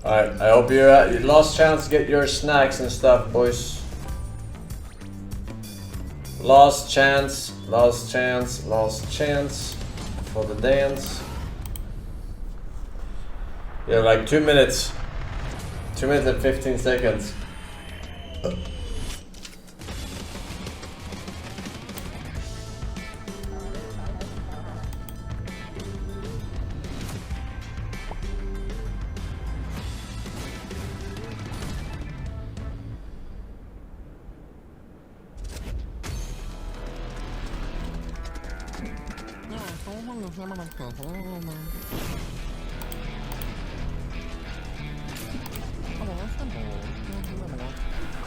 Alright, I hope you're at your last chance to get your snacks and stuff, boys. Last chance for the dance. Yeah, like 2 minutes. 2 minutes and 15 seconds.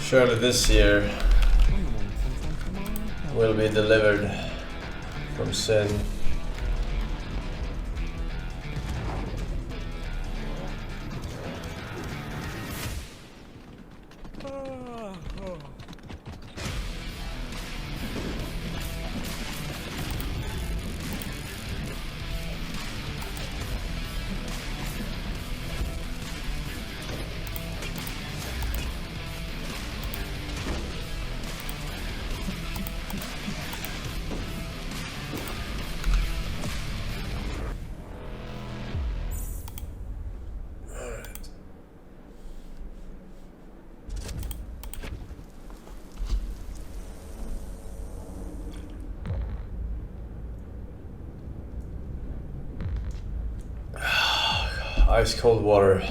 Surely this year will be delivered from sin. Ice cold water.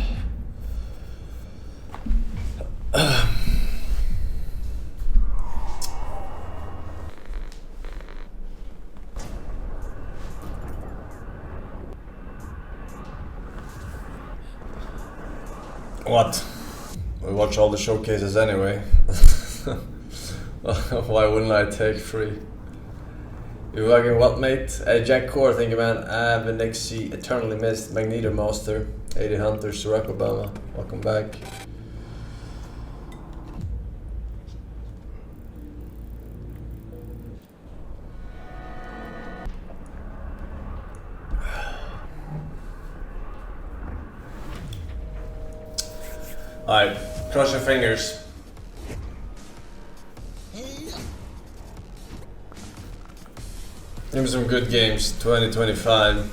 What? We watch all the showcases anyway. Why wouldn't I take free? You fucking what, mate? Hey, Jack Core, thank you, man. Venexi, Eternally Missed, Magneto Master, 80 Hunter, Surak Obama, welcome back. Alright, cross your fingers. Give me some good games, 2025.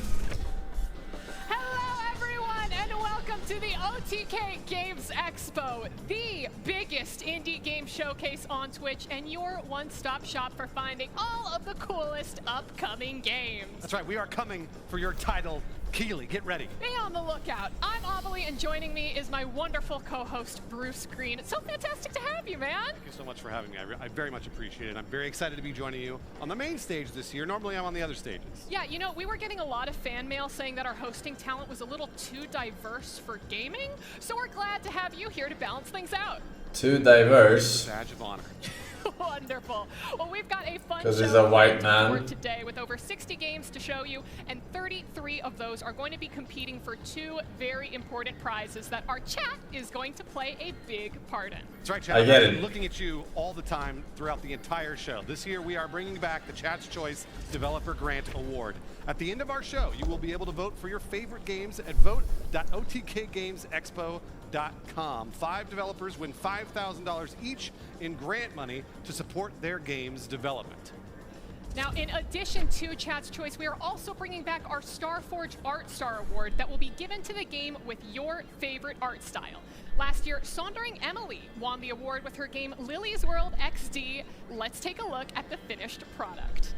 Hello everyone and welcome to the OTK Games Expo, the biggest indie game showcase on Twitch and your one-stop shop for finding all of the coolest upcoming games. That's right, we are coming for your title, Keely. Get ready. Be on the lookout. I'm Amelie and joining me is my wonderful co-host Bruce Green. It's so fantastic to have you, man. Thank you so much for having me. I very much appreciate it. I'm very excited to be joining you on the main stage this year. Normally I'm on the other stages. Yeah, you know, we were getting a lot of fan mail saying that our hosting talent was a little too diverse for gaming, so we're glad to have you here to balance things out. Too diverse. Badge of honor. Wonderful. Well, we've got a fun 'Cause show he's a white planned for man. today with over 60 games to show you, and 33 of those are going to be competing for two very important prizes that our chat is going to play a big part in. That's right, chat. I get I've it. been looking at you all the time throughout the entire show. This year we are bringing back the Chat's Choice Developer Grant Award. At the end of our show, you will be able to vote for your favorite games at vote.otkgamesexpo.com. 5 developers win $5,000 each in grant money to support their game's development. Now, in addition to Chat's Choice, we are also bringing back our Starforge Art Star Award that will be given to the game with your favorite art style. Last year, Saundering Emily won the award with her game Lily's World XD. Let's take a look at the finished product.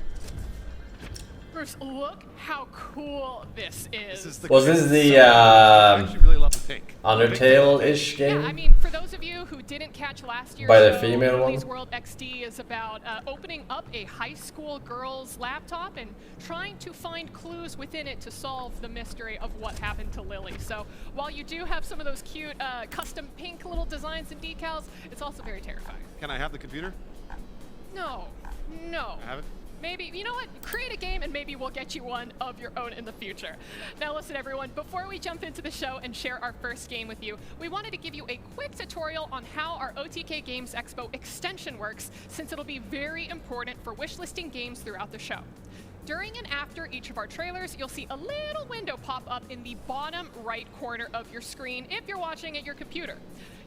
Bruce, look how cool this is. Was this the I actually really love the pink. Undertale-ish game? Yeah, I mean, for those of you who didn't catch last year's By the show, female Lily's one? World XD is about opening up a high school girl's laptop and trying to find clues within it to solve the mystery of what happened to Lily. So while you do have some of those cute custom pink little designs and decals, it's also very terrifying. Can I have the computer? No, no. I have it? Maybe, you know what, create a game and maybe we'll get you one of your own in the future. Now listen everyone, before we jump into the show and share our first game with you, we wanted to give you a quick tutorial on how our OTK Games Expo extension works, since it'll be very important for wishlisting games throughout the show. During and after each of our trailers, you'll see a little window pop up in the bottom right corner of your screen if you're watching at your computer.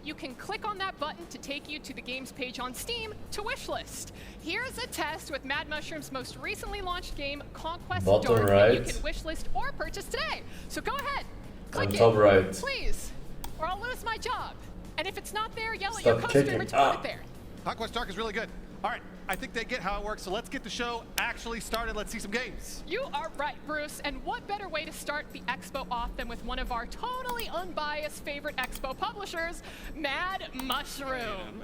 You can click on that button to take you to the games page on Steam to wishlist. Here's a test with Mad Mushroom's most recently launched game, Conquest Dark, that you can wishlist or purchase today. So go ahead, click it, please, or I'll lose my job. And if it's not there, yell at your co-streamer to put it there. Conquest Dark is really good. All right, I think they get how it works, so let's get the show actually started. Let's see some games. You are right, Bruce, and what better way to start the Expo off than with one of our totally unbiased favorite Expo publishers, Mad Mushroom.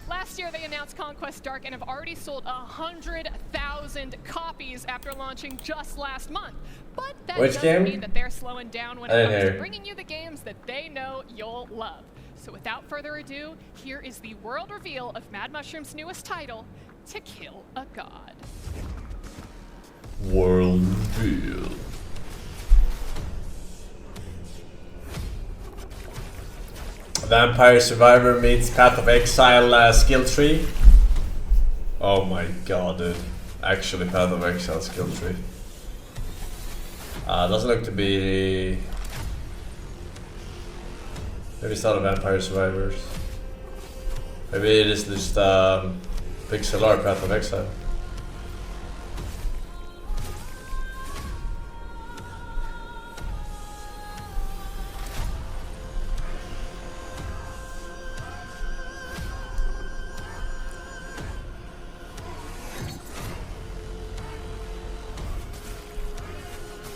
Last year, they announced Conquest Dark and have already sold 100,000 copies after launching just last month. But that doesn't mean that they're slowing down when it comes to bringing you the games that they know you'll love. So without further ado, here is the world reveal of Mad Mushroom's newest title, To Kill a God. World reveal. Vampire Survivor meets Path of Exile skill tree. Oh my god, dude. Actually, Path of Exile skill tree. Doesn't look to be... Maybe it's not a Vampire Survivors. Maybe it is just pixel art Path of Exile.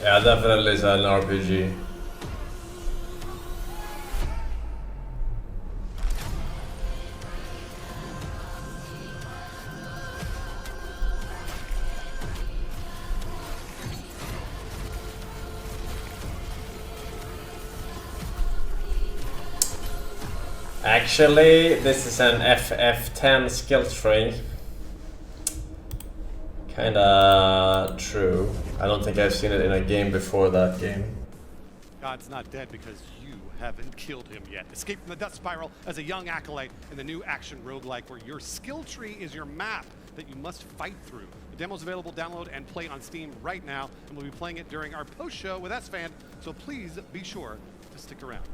Yeah, definitely is an RPG. Actually, this is an FF10 skill tree. Kinda true. I don't think I've seen it in a game before that game. God's not dead because you haven't killed him yet. Escape from the Death Spiral as a young acolyte in the new action roguelike where your skill tree is your map that you must fight through. The demo's available, download and play on Steam right now, and we'll be playing it during our post-show with S-Fan, so please be sure to stick around.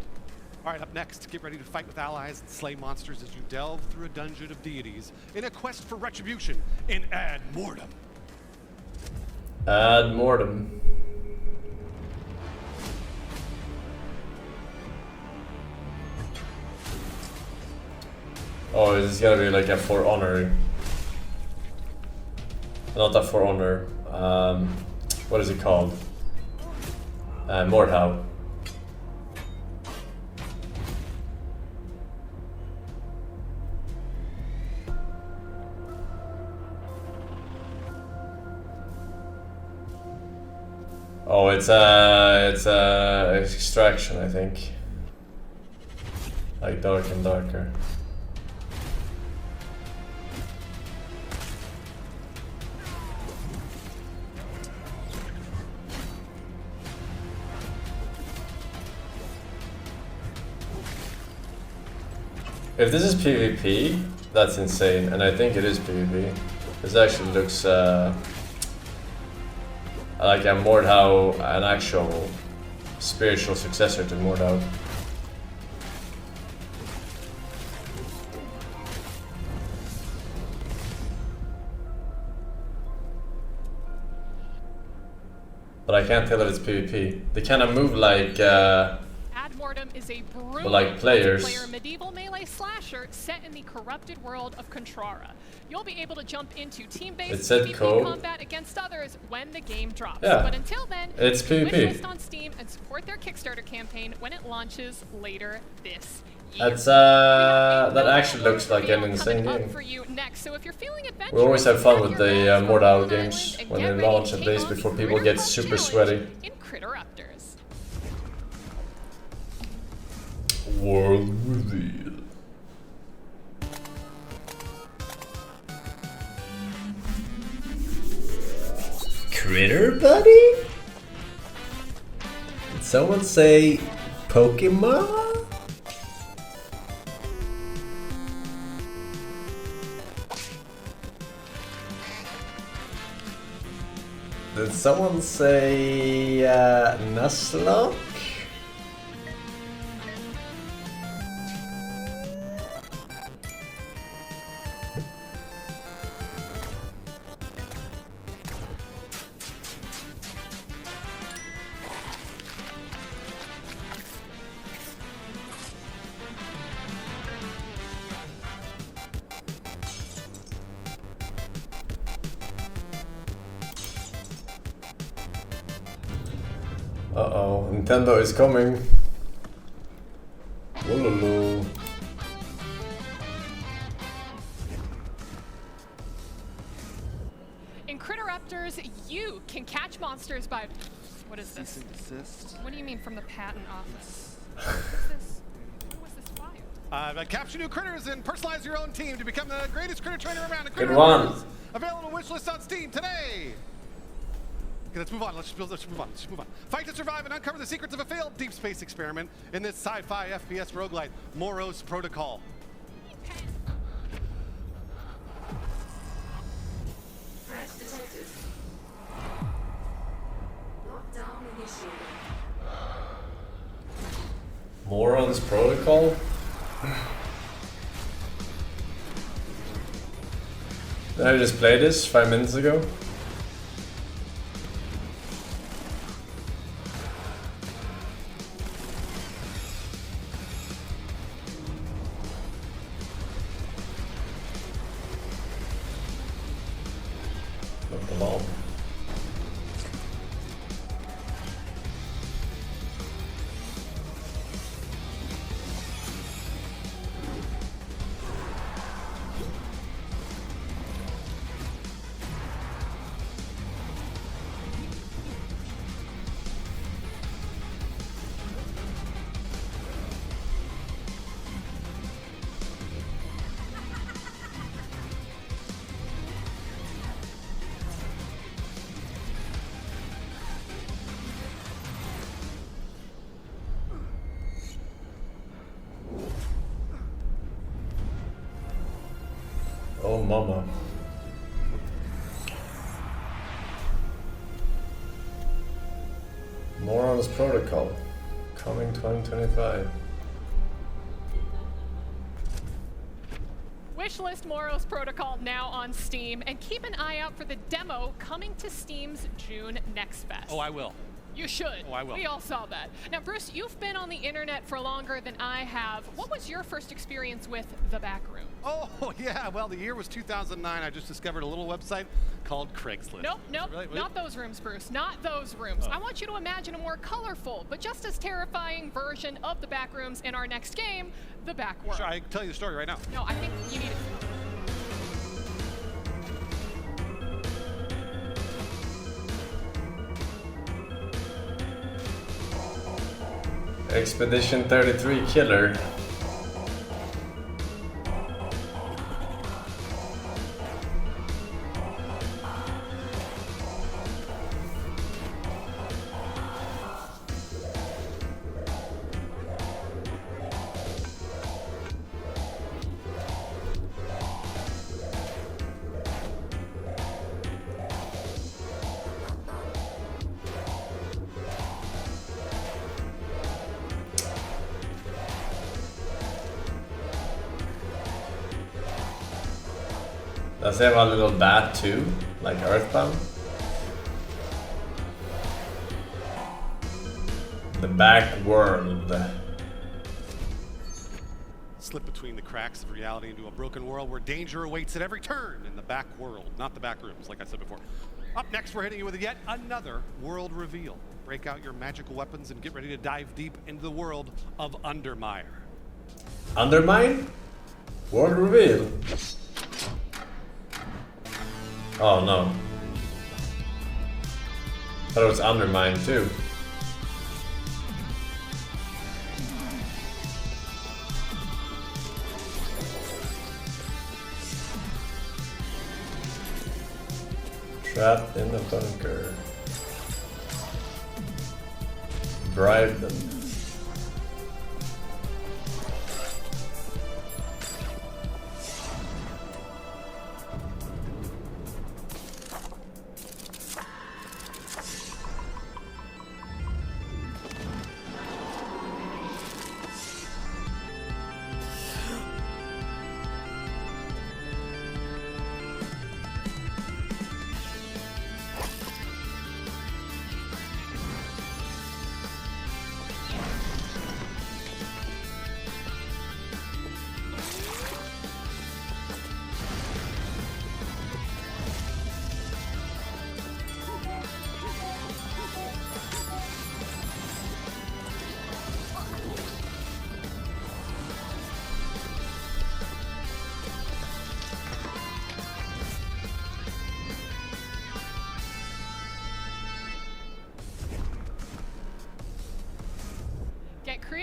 All right, up next, get ready to fight with allies and slay monsters as you delve through a dungeon of deities in a quest for retribution in Ad Mortem. Ad Mortem. Oh, is this gonna be like a For Honor? Not a For Honor. What is it called? Mordhau. Oh, it's Extraction, I think. Like Dark and Darker. If this is PvP, that's insane, and I think it is PvP. This actually looks like a Mordhau, an actual spiritual successor to Mordhau. But I can't tell if it's PvP. They kind of move like Ad Mortem is a brutal like players. multiplayer medieval melee slasher set in the corrupted world of Contrara. You'll be able to jump into team-based PvP combat against others when the game drops. Yeah. But until then, it's PvP. Wishlist on Steam and support their Kickstarter campaign when it launches later this year. That's that actually looks like an insane game. For you next. So if you're feeling we always have fun with the Mordhau games when they launch, at least before people get super sweaty. In Critteruptors. World reveal. Critter buddy? Did someone say Pokemon? Did someone say Nuzlocke? Uh-oh, Nintendo is coming. Wololo. In Critteraptors, you can catch monsters by... What is this? Cease and desist. What do you mean from the patent office? What's this? Who was this filed? Capture new critters and personalize your own team to become the greatest critter trainer around. Good one. Available wishlist on Steam today. Okay, let's move on. Let's move on. Fight to survive and uncover the secrets of a failed deep space experiment in this sci-fi FPS roguelite, Moros Protocol. Threat detected. Lockdown initiated. Morons Protocol? Did I just play this 5 minutes ago? Not the bomb. Oh, mama. Morons Protocol. Coming 2025. Wishlist Moros Protocol now on Steam, and keep an eye out for the demo coming to Steam's June Next Fest. Oh, I will. You should. Oh, I will. We all saw that. Now, Bruce, you've been on the internet for longer than I have. What was your first experience with the back room? Oh, yeah. Well, the year was 2009. I just discovered a little website called Craigslist. Nope, Really? not those rooms, Bruce. Not those rooms. I want you to imagine a more colorful, but just as terrifying version of the back rooms in our next game, the back world. Sure, I can tell you the story right now. No, I think you need it. Expedition 33 Killer. Does he have a little bat too? Like Earthbound? The back world. Slip between the cracks of reality into a broken world where danger awaits at every turn in the back world, not the back rooms, like I said before. Up next, we're hitting you with yet another world reveal. Break out your magical weapons and get ready to dive deep into the world of Undermire. Undermine? World reveal. Oh no. Thought it was Undermine too. Trapped in the bunker. Bribe them.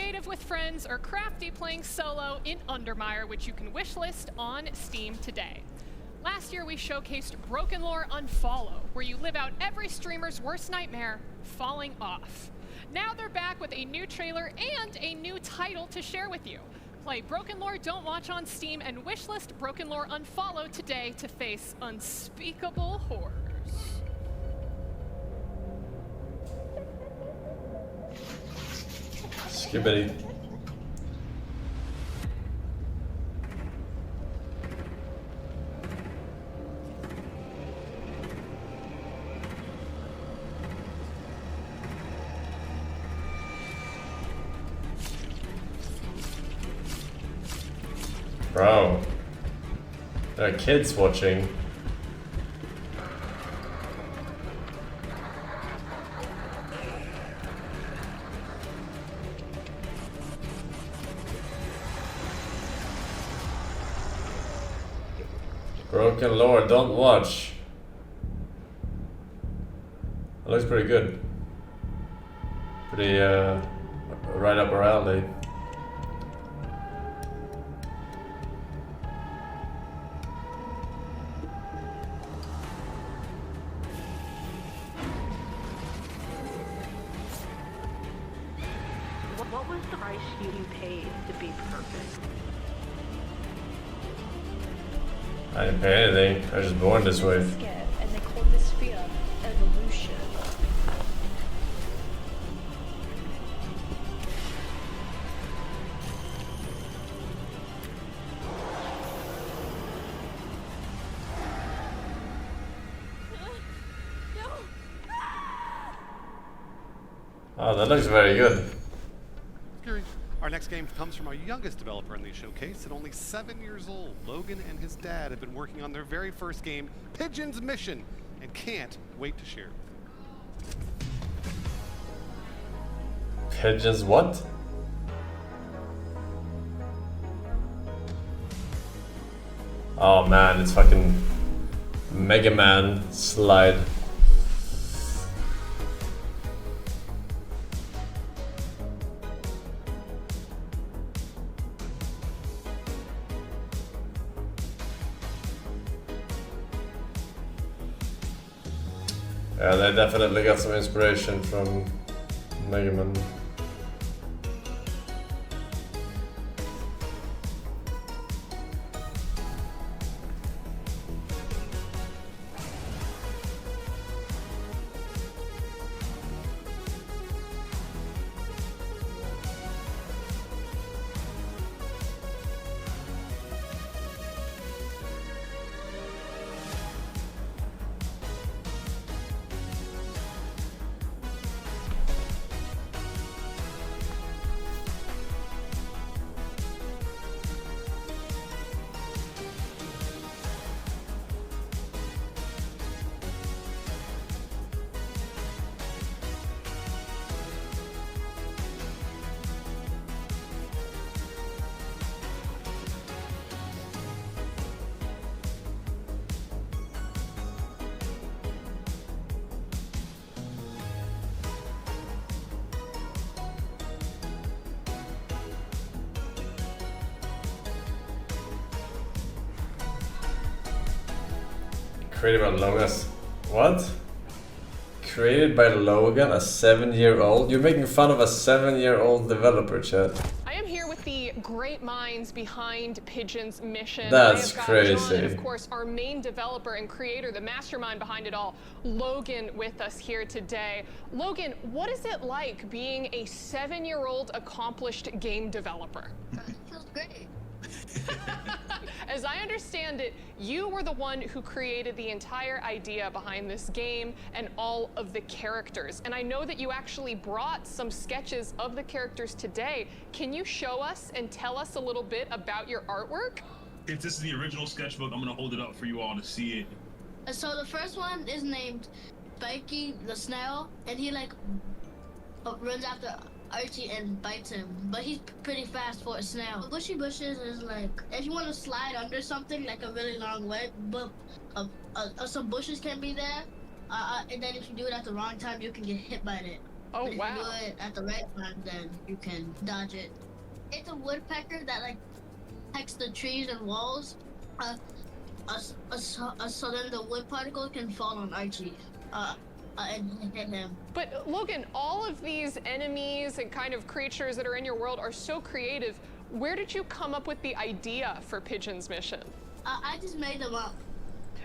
creative with friends, or crafty playing solo in Undermire, which you can wishlist on Steam today. Last year we showcased Broken Lore Unfollow, where you live out every streamer's worst nightmare, falling off. Now they're back with a new trailer and a new title to share with you. Play Broken Lore Don't Watch on Steam and wishlist Broken Lore Unfollow today to face unspeakable horrors. Skibbity. Bro, there are kids watching. Broken Lore, don't watch. It looks pretty good. Pretty right up our alley. What was the price you paid to be perfect? I didn't pay anything. I was just born this way. Scared, and they call this fear evolution. Oh, that looks very good. Fury. Our next game comes from our youngest developer in the showcase. At only 7 years old, Logan and his dad have been working on their very first game, Pigeon's Mission, and can't wait to share it. Pigeons what? Oh man, it's fucking Mega Man slide. Yeah, they definitely got some inspiration from Mega Man. Created by Logan. What? Created by Logan, a 7-year-old? You're making fun of a 7-year-old developer, Chad. I am here with the great minds behind Pigeon's Mission. That's I have got crazy. John, and of course, our main developer and creator, the mastermind behind it all, Logan, with us here today. Logan, what is it like being a 7-year-old accomplished game developer? It feels great. As I understand it, you were the one who created the entire idea behind this game and all of the characters. And I know that you actually brought some sketches of the characters today. Can you show us and tell us a little bit about your artwork? If this is the original sketchbook, I'm gonna hold it up for you all to see it. So the first one is named Spikey the Snail, and he like runs after Archie and bites him, but he's pretty fast for a snail. Bushy bushes is like if you want to slide under something like a really long way, but some bushes can be there, and then if you do it at the wrong time, you can get hit by it. Oh, But if wow. you do it at the right time, then you can dodge it. It's a woodpecker that like pecks the trees and walls. So then the wood particle can fall on Archie. And hit him. But Logan, all of these enemies and kind of creatures that are in your world are so creative. Where did you come up with the idea for Pigeon's mission? I just made them up.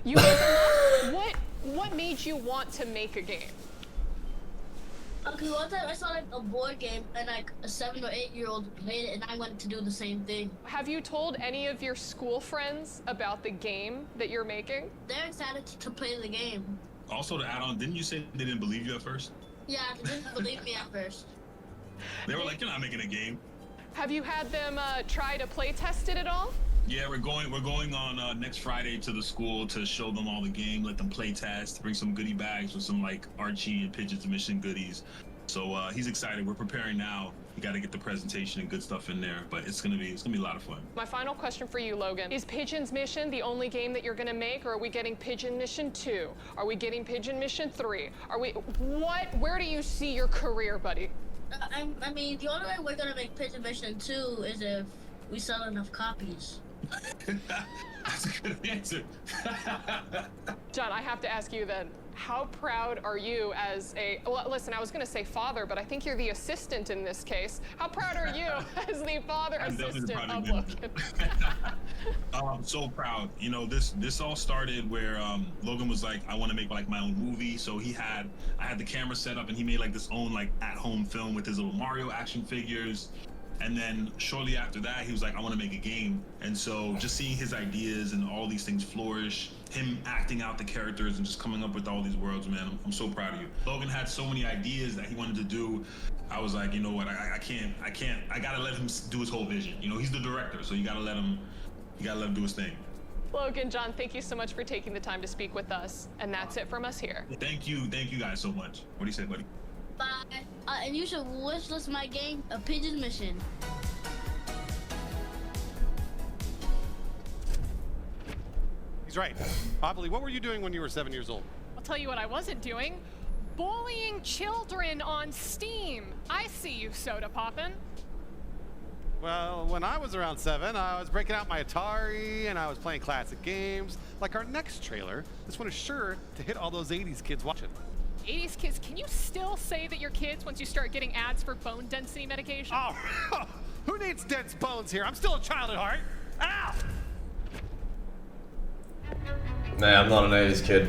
You made them up? What made you want to make a game? Okay, one time I saw like a board game and like a 7 or 8-year-old played it and I wanted to do the same thing. Have you told any of your school friends about the game that you're making? They're excited to play the game. Also, to add on, didn't you say they didn't believe you at first? Yeah, they didn't believe me at first. They were like, "You're not making a game." Have you had them try to play test it at all? Yeah, we're going on next Friday to the school to show them all the game, let them play test, bring some goodie bags with some like Archie and Pigeon's mission goodies. So he's excited. We're preparing now. You got to get the presentation and good stuff in there, but it's gonna be a lot of fun. My final question for you, Logan. Is Pigeon's Mission the only game that you're gonna make, or are we getting Pigeon Mission 2? Are we getting Pigeon Mission 3? Where do you see your career, buddy? I mean, the only way we're gonna make Pigeon Mission 2 is if we sell enough copies. That's a good answer. John, I have to ask you then, how proud are you as well, listen, I was gonna say father, but I think you're the assistant in this case. How proud are you as the father assistant of Logan? I'm so proud. You know, this all started where Logan was like, I want to make like my own movie. So I had the camera set up and he made like this own like at-home film with his little Mario action figures. And then shortly after that, he was like, I want to make a game. And so just seeing his ideas and all these things flourish, him acting out the characters and just coming up with all these worlds, man, I'm so proud of you. Logan had so many ideas that he wanted to do. I was like, you know what, I gotta let him do his whole vision. You know, he's the director, so you gotta let him do his thing. Logan, John, thank you so much for taking the time to speak with us. And that's it from us here. Thank you guys so much. What do you say, buddy? Bye. And you should wishlist my game, A Pigeon Mission. He's right. Probably. What were you doing when you were 7 years old? I'll tell you what I wasn't doing. Bullying children on Steam. I see you, Soda Poppin'. Well, when I was around 7, I was breaking out my Atari and I was playing classic games. Like our next trailer, this one is sure to hit all those 80s kids watching. 80s kids, can you still say that you're kids once you start getting ads for bone density medication? Oh, who needs dense bones here? I'm still a child at heart. Ow! Nah, I'm not an 80s kid.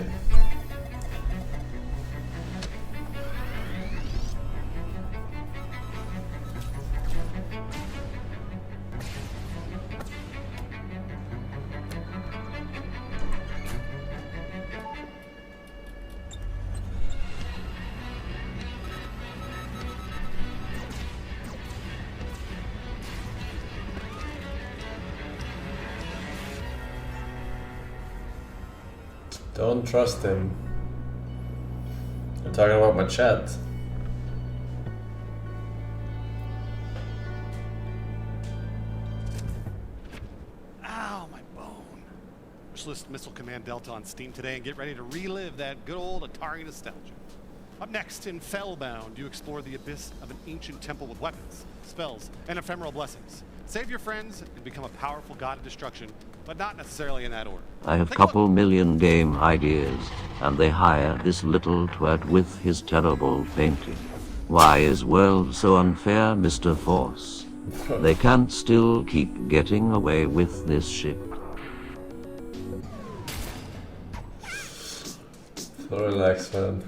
Don't trust him. I'm talking about my chat. Ow, my bone. List Missile Command Delta on Steam today and get ready to relive that good old Atari nostalgia. Up next, in Fellbound, you explore the abyss of an ancient temple with weapons, spells, and ephemeral blessings. Save your friends and become a powerful god of destruction, but not necessarily in that order. I have Take a look. couple million game ideas, and they hire this little twat with his terrible painting. Why is world so unfair, Mr. Force? They can't still keep getting away with this shit. So relax, man.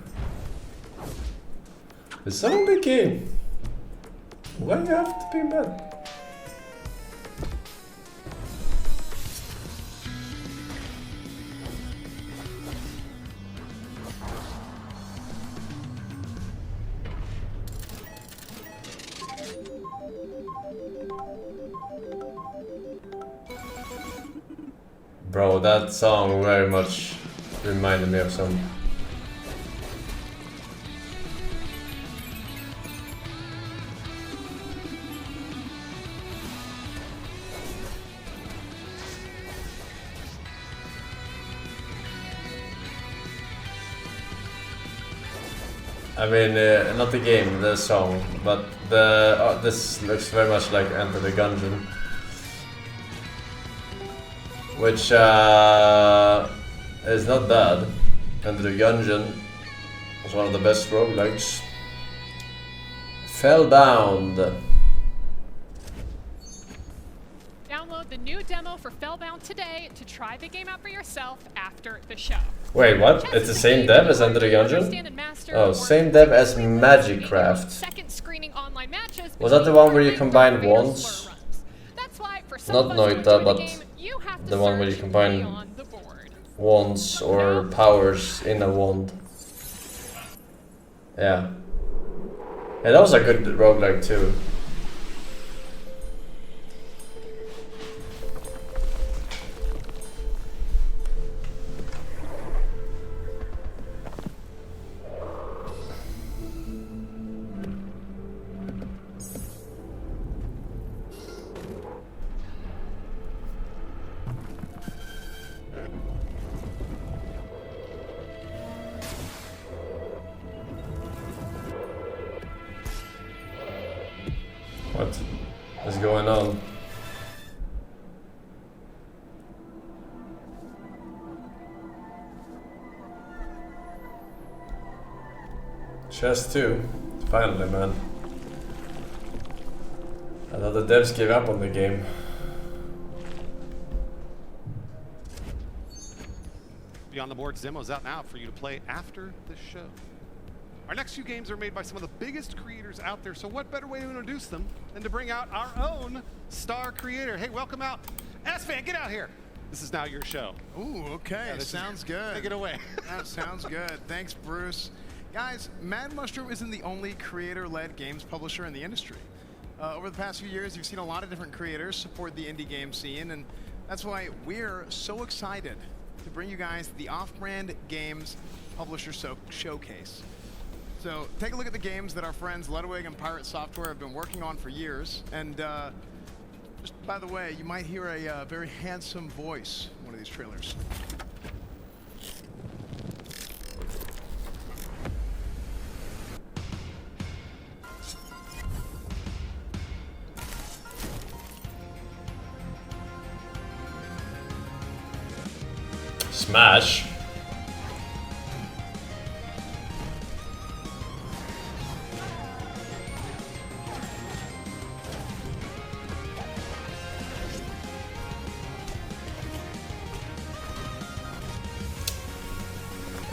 It's only a game. Why do you have to be mad? Bro, that song very much reminded me of some. I mean, not the game, the song, but the this looks very much like Enter the Gungeon, which is not bad. Enter the Gungeon was one of the best roguelikes. Fellbound. Download the new demo for Fellbound today to try the game out for yourself after the show. Wait, what? It's the same dev as Enter the Gungeon? Oh, same dev as Magicraft. Second screening online matches. Was that the one where you combined wands? That's why for Not Noita, but the one where you combine wands or powers in a wand. Yeah. Yeah, that was a good roguelike too. What is going on? Chess 2. Finally, man. I thought the devs gave up on the game. Beyond the Boards demo's out now for you to play after the show. Our next few games are made by some of the biggest creators out there, so what better way to introduce them than to bring out our own star creator. Hey, welcome out. S-Fan, get out here. This is now your show. Ooh, okay, Yeah, sounds good. Take it away. That sounds good. Thanks, Bruce. Guys, Mad Mushroom isn't the only creator-led games publisher in the industry. Over the past few years, you've seen a lot of different creators support the indie game scene, and that's why we're so excited to bring you guys the Off-Brand Games Publisher Showcase. So take a look at the games that our friends Ludwig and Pirate Software have been working on for years. And just by the way, you might hear a very handsome voice in one of these trailers. Smash.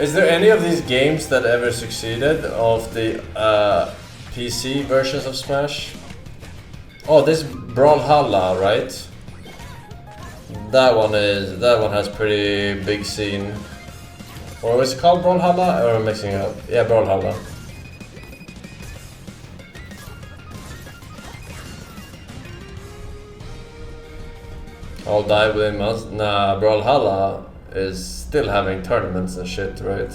Is there any of these games that ever succeeded of the PC versions of Smash? Oh, this Brawlhalla, right? That one has pretty big scene. Or was it called Brawlhalla? Or am I mixing it up? Yeah, Brawlhalla. I'll die within months. Nah, Brawlhalla is still having tournaments and shit, right?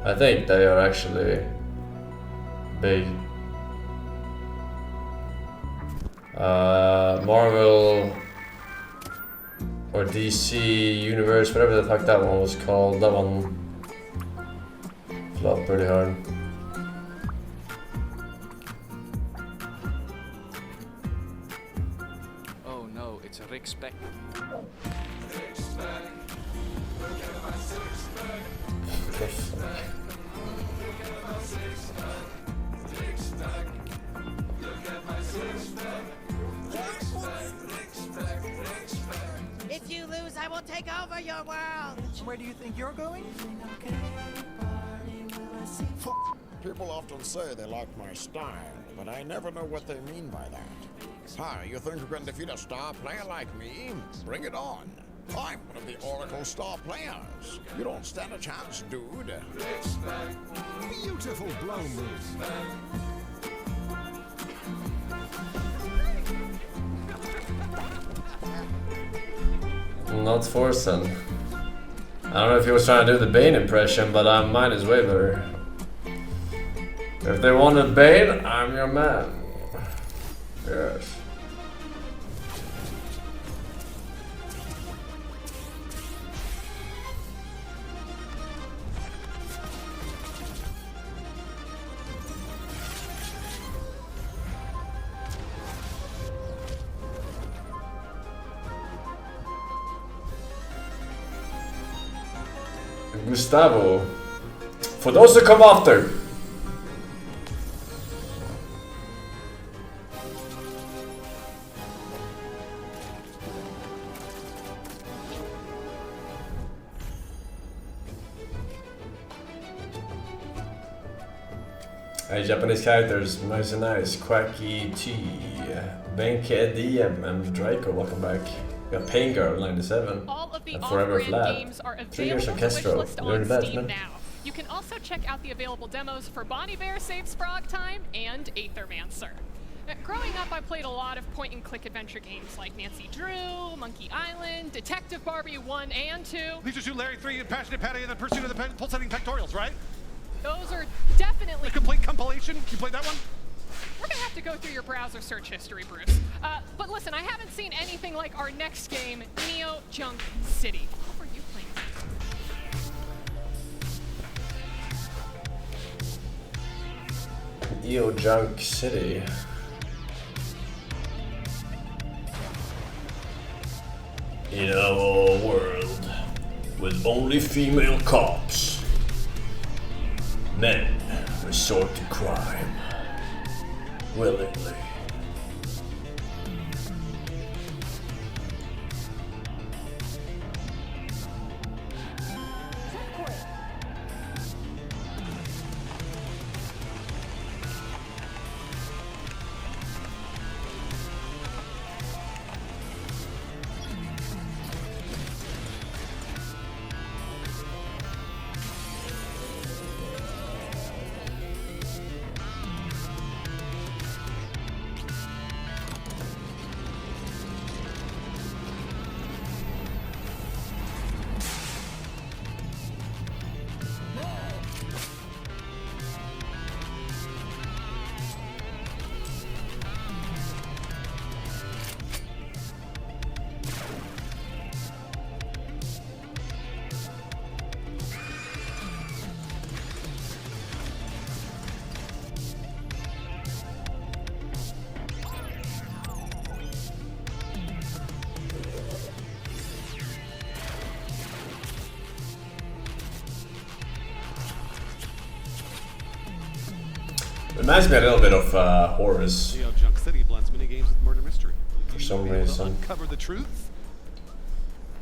I think they are actually big. Marvel or DC Universe, whatever the fuck that one was called, that one flopped pretty hard. Oh no, it's a Rick Speck. If you lose, I will take over your world. Where do you think you're going? People often say they like my style, but I never know what they mean by that. Hi, you think you can defeat a star player like me? Bring it on. I'm one of the Oracle star players. You don't stand a chance, dude. Beautiful blow move. Not Forsen. I don't know if he was trying to do the Bane impression, but mine is way better. If they wanted Bane, I'm your man. Yes. Gustavo. For those who come after. Japanese characters, nice. Quacky T, Benke DM, and Draco, welcome back. We got Pain Girl 97. All of the and Forever off-brand Flat. games are 3 years available to Orchestral. wishlist You're on the best, Steam man. now. You can also check out the available demos for Bonnie Bear Saves Frog Time and Aethermancer. Growing up, I played a lot of point-and-click adventure games like Nancy Drew, Monkey Island, Detective Barbie 1 and 2. Leisure Suit Larry 3 and Passionate Patty and the Pursuit of the Pulsating Pectorials, right? Those are definitely... The complete compilation? You played that one? We're gonna have to go through your browser search history, Bruce. But listen, I haven't seen anything like our next game, Neo Junk City. What were you playing? Neo Junk City. In our world, with only female cops, men resort to crime willingly. Reminds me a little bit of Horus. Neo Junk City blends minigames with murder mystery. For some Will you be able to reason. uncover the truth?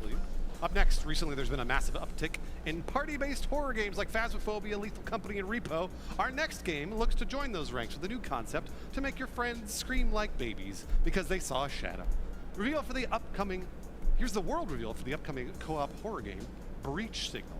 Will you? Up next, recently there's been a massive uptick in party-based horror games like Phasmophobia, Lethal Company, and Repo. Our next game looks to join those ranks with a new concept to make your friends scream like babies because they saw a shadow. Reveal for the upcoming... Here's the world reveal for the upcoming co-op horror game, Breach Signal.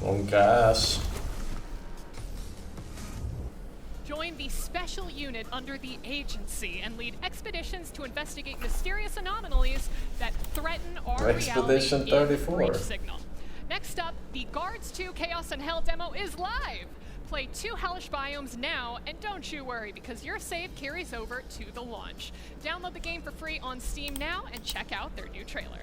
On gas. Join the special unit under the agency and lead expeditions to investigate mysterious anomalies that threaten our Expedition reality 34. in Breach Signal. Next up, the Guards 2 Chaos and Hell demo is live. Play 2 hellish biomes now, and don't you worry, because your save carries over to the launch. Download the game for free on Steam now and check out their new trailer.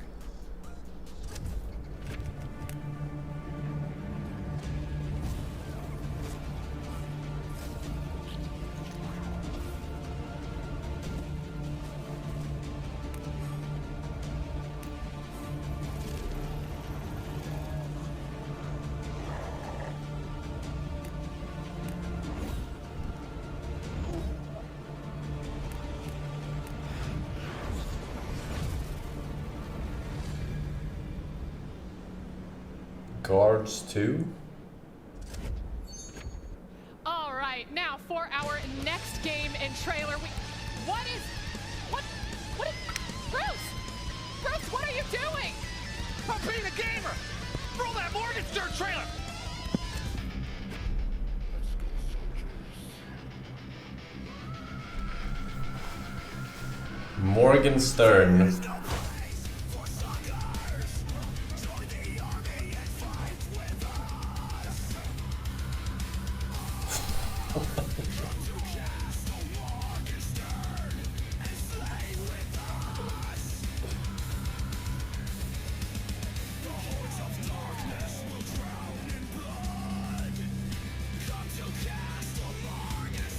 Guards 2? for our next game and trailer. What is Bruce? Bruce, what are you doing? I'm being a gamer! Roll that Morgenstern trailer! Morgenstern.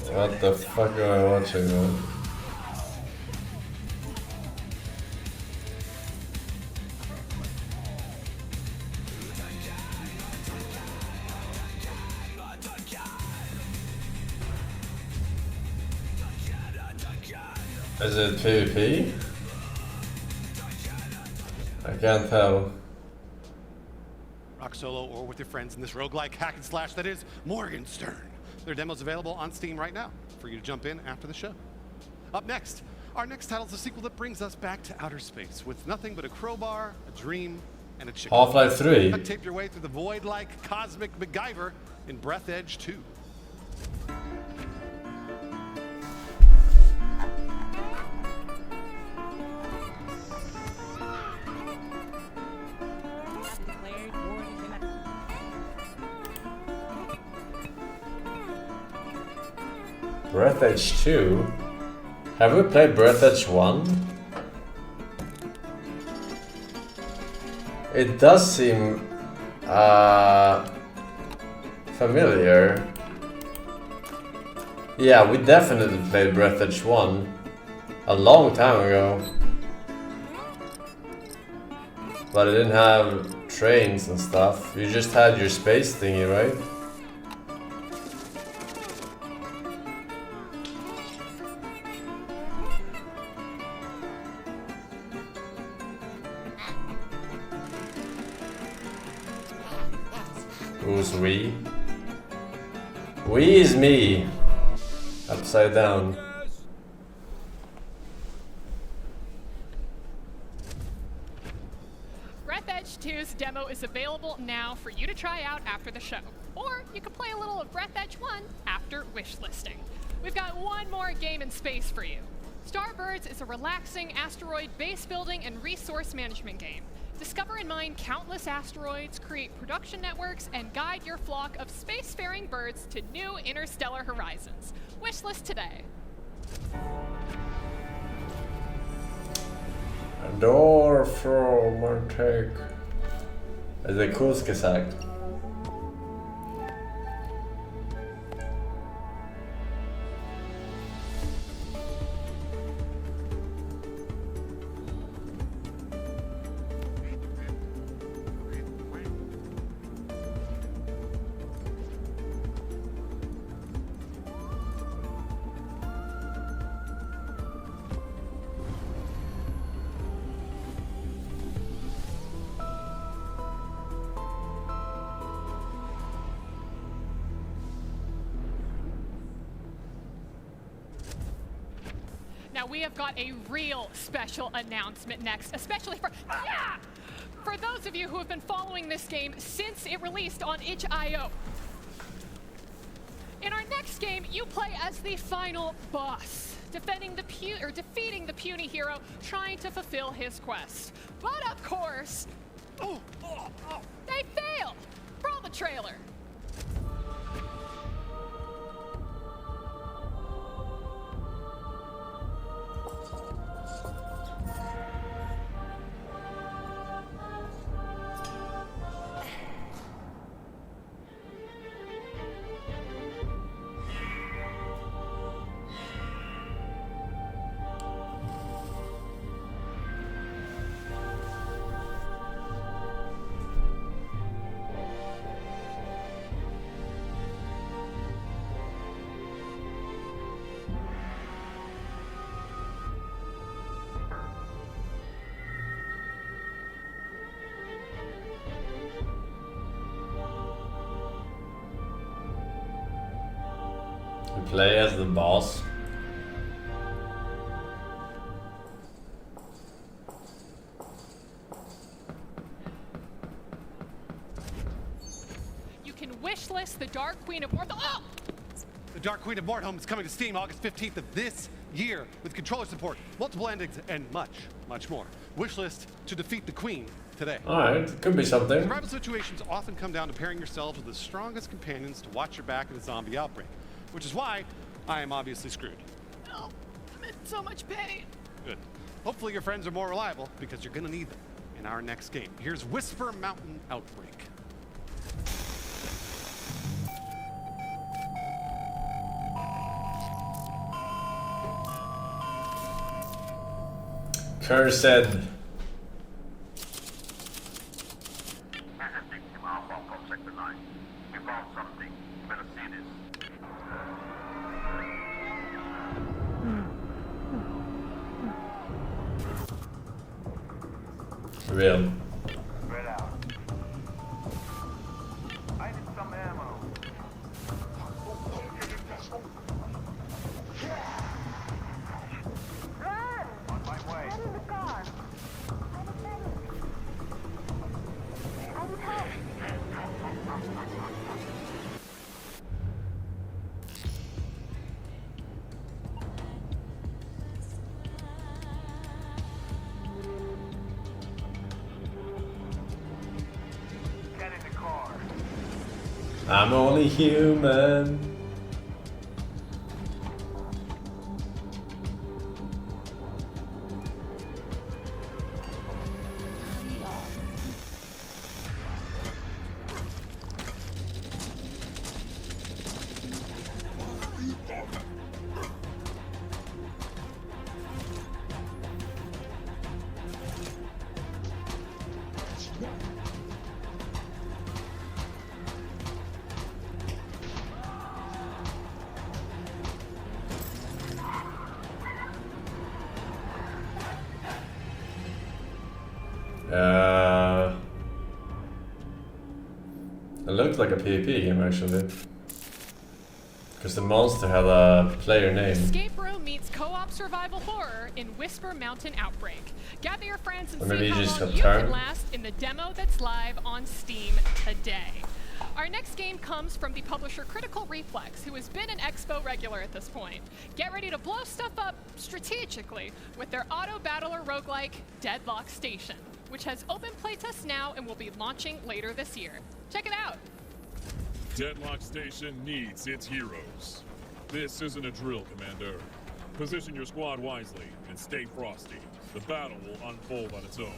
What the fuck am I watching, man? Is it PvP? I can't tell. Rock solo or with your friends in this roguelike hack and slash that is Morgenstern. Their demo's available on Steam right now for you to jump in after the show. Up next, our next title is a sequel that brings us back to outer space with nothing but a crowbar, a dream, and a chicken. Half-Life 3. Duct tape your way through the void like cosmic MacGyver in Breath Edge 2. Breath Edge 2? Have we played Breath Edge 1? It does seem familiar. Yeah, we definitely played Breath Edge 1 a long time ago. But it didn't have trains and stuff. You just had your space thingy, right? Who's we? We is me. Upside down. Breath Edge 2's demo is available now for you to try out after the show. Or you can play a little of Breath Edge 1 after wishlisting. We've got one more game in space for you. Starbirds is a relaxing asteroid base building and resource management game. Discover and mine countless asteroids, create production networks, and guide your flock of spacefaring birds to new interstellar horizons. Wishlist today. Door from Martek. Är det coolt gesagt? Now we have got a real special announcement next, especially for those of you who have been following this game since it released on itch.io. In our next game, you play as the final boss, defeating the puny hero trying to fulfill his quest. But of course, they fail. Roll the trailer. play as the boss. You can wishlist the Dark Queen of Mordham. Oh! The Dark Queen of Mordham is coming to Steam August 15th of this year with controller support, multiple endings, and much, much more. Wishlist to defeat the Queen today. Alright, could be something. Survival situations often come down to pairing yourselves with the strongest companions to watch your back in a zombie outbreak, which is why I am obviously screwed. Oh, I'm in so much pain. Good. Hopefully your friends are more reliable because you're gonna need them in our next game. Here's Whisper Mountain Outbreak. Cursed. Real. I need some ammo. Run! On my way. Get in the car. I need help. Get in the car. I'm only human. It looked like a PvP game actually. Because the monster had a player name. Escape Room meets co-op survival horror in Whisper Mountain Outbreak. Gather your friends and Or maybe see how just long a you turn. can last in the demo that's live on Steam today. Our next game comes from the publisher Critical Reflex, who has been an Expo regular at this point. Get ready to blow stuff up strategically with their auto-battler roguelike Deadlock Station, which has open playtests now and will be launching later this year. Check it out. Deadlock Station needs its heroes. This isn't a drill, Commander. Position your squad wisely and stay frosty. The battle will unfold on its own.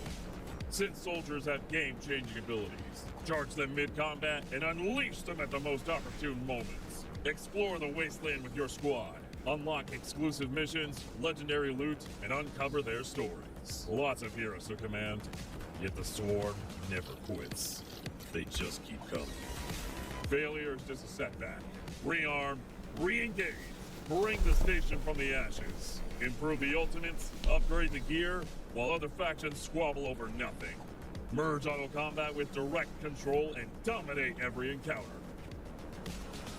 Since soldiers have game-changing abilities, charge them mid-combat and unleash them at the most opportune moments. Explore the wasteland with your squad. Unlock exclusive missions, legendary loot, and uncover their stories. Lots of heroes to command, yet the swarm never quits. They just keep coming. Failure is just a setback. Rearm, re-engage, bring the station from the ashes. Improve the ultimates, upgrade the gear, while other factions squabble over nothing. Merge auto combat with direct control and dominate every encounter.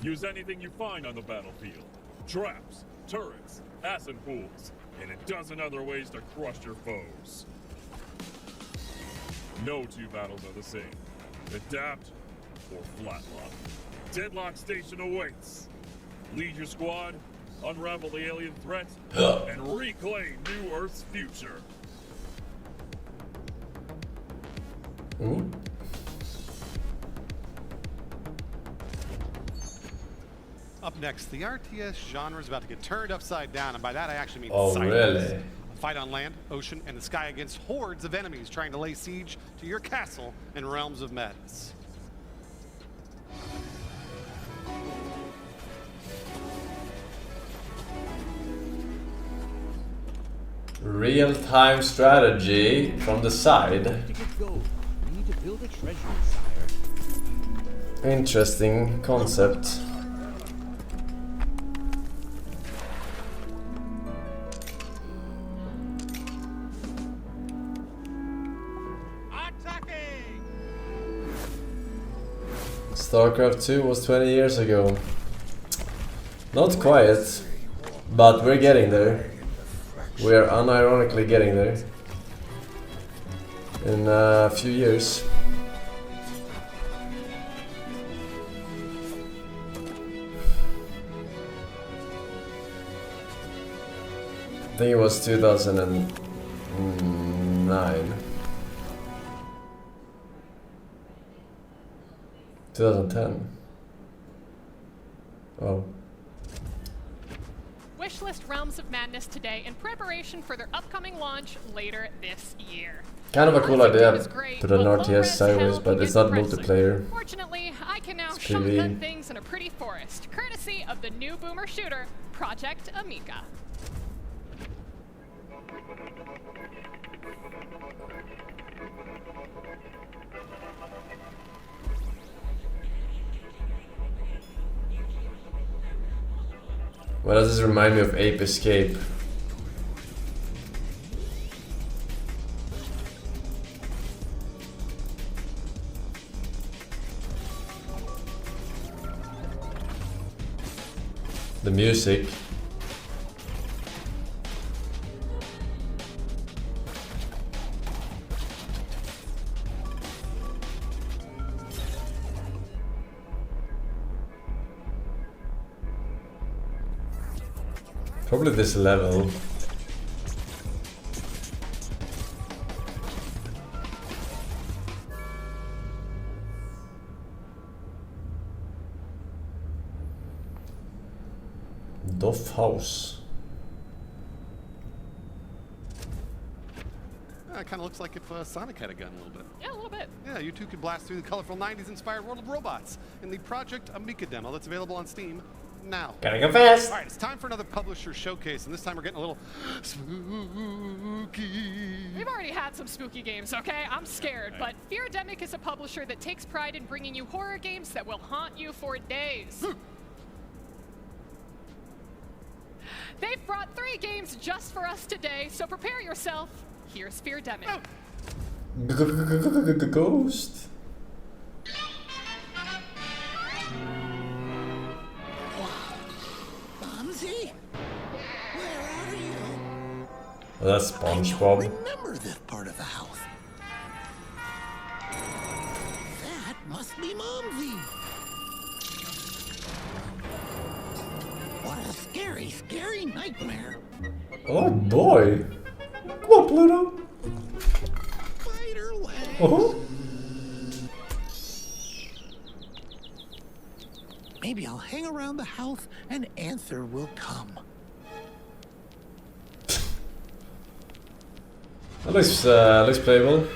Use anything you find on the battlefield. Traps, turrets, acid pools, and a dozen other ways to crush your foes. No two battles are the same. Adapt or flatline. Deadlock Station awaits. Lead your squad, unravel the alien threat, and reclaim New Earth's future. Ooh. Up next, the RTS genre is about to get turned upside down, and by that I actually mean Oh, sideways. really? A fight on land, ocean, and the sky against hordes of enemies trying to lay siege to your castle in realms of madness. Real-time strategy from the side. Interesting concept. StarCraft 2 was 20 years ago. Not quiet, but we're getting there. We're unironically getting there. In a few years. I think it was 2009. 2010. Oh. Wishlist Realms of Madness today in preparation for their upcoming launch later this year. Kind of a cool idea. Put an RTS low-res sideways, hell but it's can not get depressing. multiplayer. Fortunately, I can now It's shotgun PvE. things in a pretty forest, courtesy of the new boomer shooter, Project Amica. Why does this remind me of Ape Escape? The music. Probably this level. Doff House. It kind of looks like if Sonic had a gun a little bit. Yeah, a little bit. Yeah, you two could blast through the colorful 90s-inspired world of robots in the Project Amica demo that's available on Steam now. Gotta go fast. All right, it's time for another publisher showcase, and this time we're getting a little spooky. We've already had some spooky games, okay? I'm scared, but Fearademic is a publisher that takes pride in bringing you horror games that will haunt you for days. They've brought 3 games just for us today, so prepare yourself. Here's Fearademic. Ghost. Mumsy? Where are you? Oh, that's SpongeBob. Remember this part of the house. That must be Mumsy. What a scary, scary nightmare. Oh boy. Come on, Pluto. Spider legs. Oh. Maybe I'll hang around the house and answer will come. That looks playable.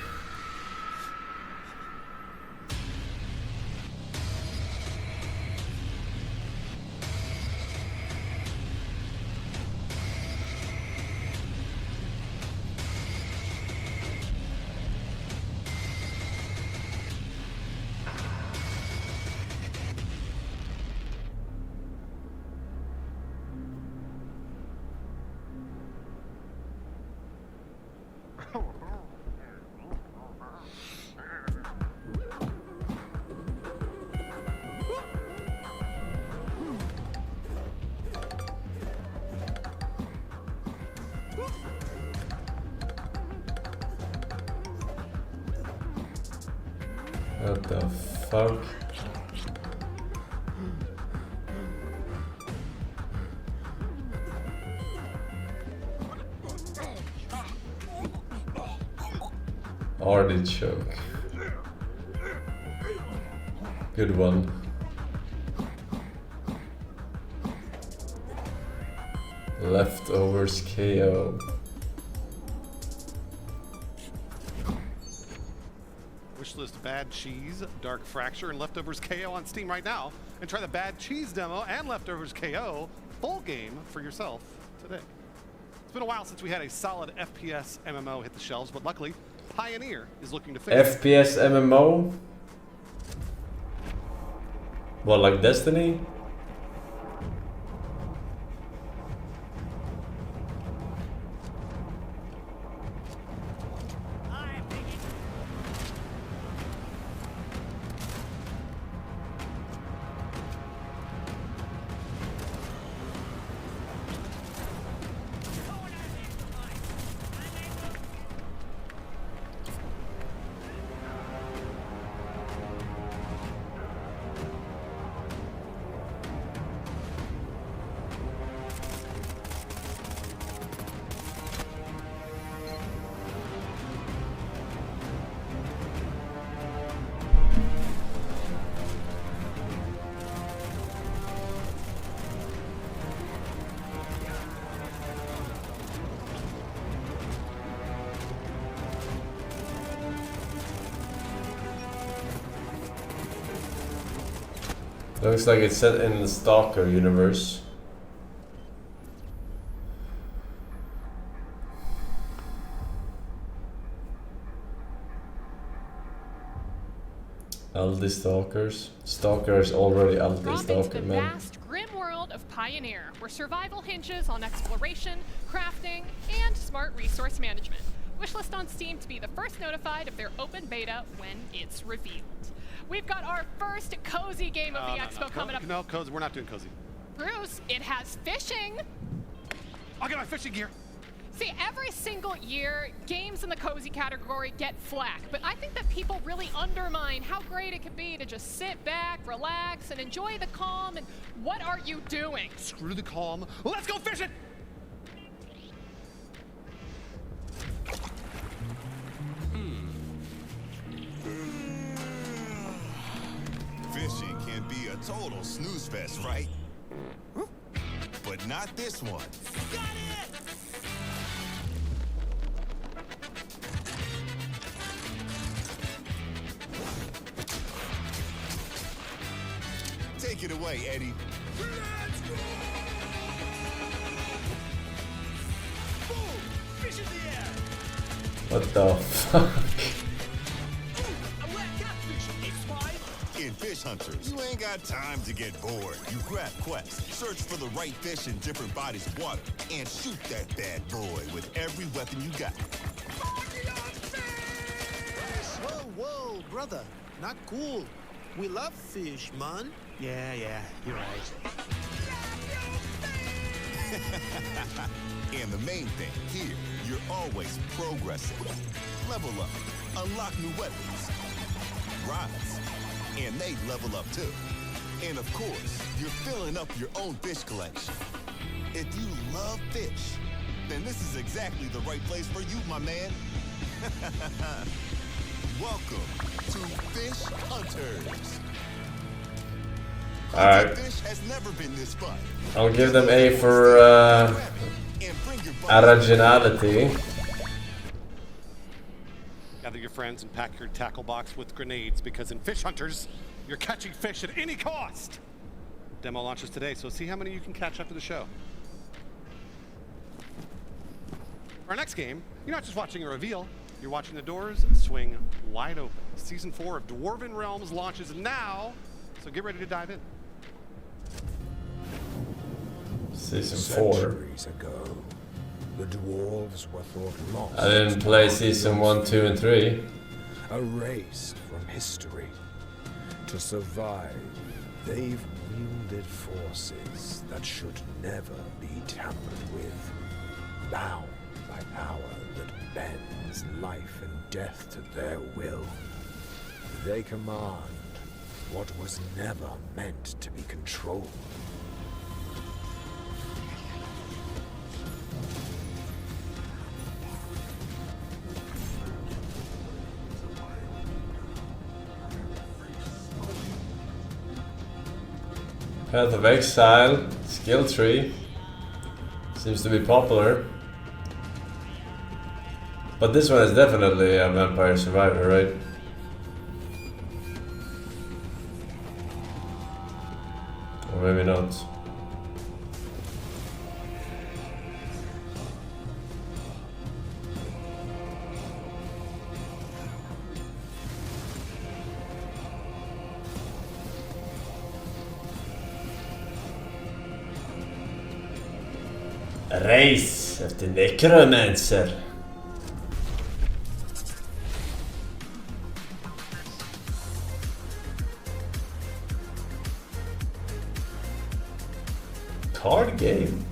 What the fuck? Artichoke. Good one. Leftovers KO. Wishlist Bad Cheese, Dark Fracture, and Leftovers KO on Steam right now. And try the Bad Cheese demo and Leftovers KO full game for yourself today. It's been a while since we had a solid FPS MMO hit the shelves, but luckily, Pioneer is looking to fix it. FPS MMO? What, like Destiny? Looks like it's set in the Stalker universe. Aldi Stalkers. Stalker is already Aldi Drop into Stalker, the man. vast, grim world of Pioneer, where survival hinges on exploration, crafting, and smart resource management. Wishlist on Steam to be the first notified of their open beta when it's revealed. We've got our first cozy game of the expo coming up. No, cozy. We're not doing cozy. Bruce, it has fishing. I'll get my fishing gear. See, every single year, games in the cozy category get flack, but I think that people really undermine how great it can be to just sit back, relax, and enjoy the calm, and what are you doing? Screw the calm. Let's go fishing! Fishing can be a total snooze fest, right? But not this one. Got it! Take it away, Eddie. Let's go! Boom! Fish in the air! What the fuck? In Fish Hunters, you ain't got time to get bored. You grab quests, search for the right fish in different bodies of water, and shoot that bad boy with every weapon you got. Whoa, whoa, brother. Not cool. We love fish, man. Yeah, you're right. And the main thing here, you're always progressing. Level up, unlock new weapons, rides, and they level up too. And of course, you're filling up your own fish collection. If you love fish, then this is exactly the right place for you, my man. Welcome to Fish Hunters. Alright. Fish has never been this fun. I'll give them A for originality. Gather your friends and pack your tackle box with grenades, because in Fish Hunters, you're catching fish at any cost. Demo launches today, so see how many you can catch after the show. For our next game, you're not just watching a reveal, you're watching the doors swing wide open. Season 4 of Dwarven Realms launches now, so get ready to dive in. Season 4. Centuries ago, the dwarves were thought lost. I didn't play season 1, 2, and 3. Erased from history. To survive, they've wielded forces that should never be tampered with. Bound by power that bends life and death to their will. They command what was never meant to be controlled. Path of Exile, skill tree. Seems to be popular. But this one is definitely a Vampire Survivor, right? Or maybe not. Race of the Necromancer. Card game.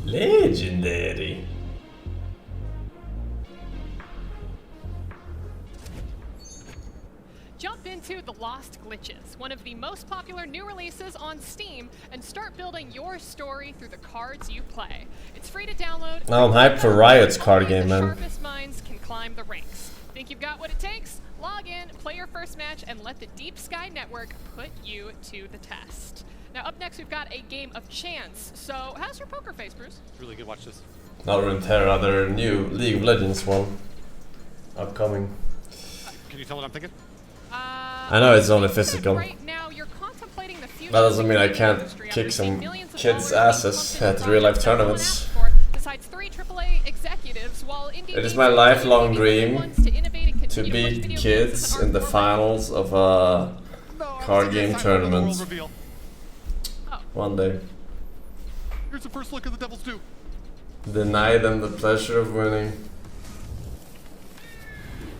Legendary. Jump into The Lost Glitches, one of the most popular new releases on Steam, and start building your story through the cards you play. It's free to download. Now I'm hyped for Riot's card game, The man. sharpest minds can climb the ranks. Think you've got what it takes? Log in, play your first match, and let the Deep Sky Network put you to the test. Now up next, we've got a game of chance. So how's your poker face, Bruce? It's really good. Watch this. Not Runeterra, their new League of Legends one. Upcoming. Can you tell what I'm thinking? I know it's only physical. Right now, you're contemplating the future. That doesn't mean I can't kick some kids' asses at real life tournaments. Besides 3 AAA executives, while indie It is my lifelong dream to beat kids in the finals of a card game tournament. One day. Here's the first look at the Devil's Due. Deny them the pleasure of winning.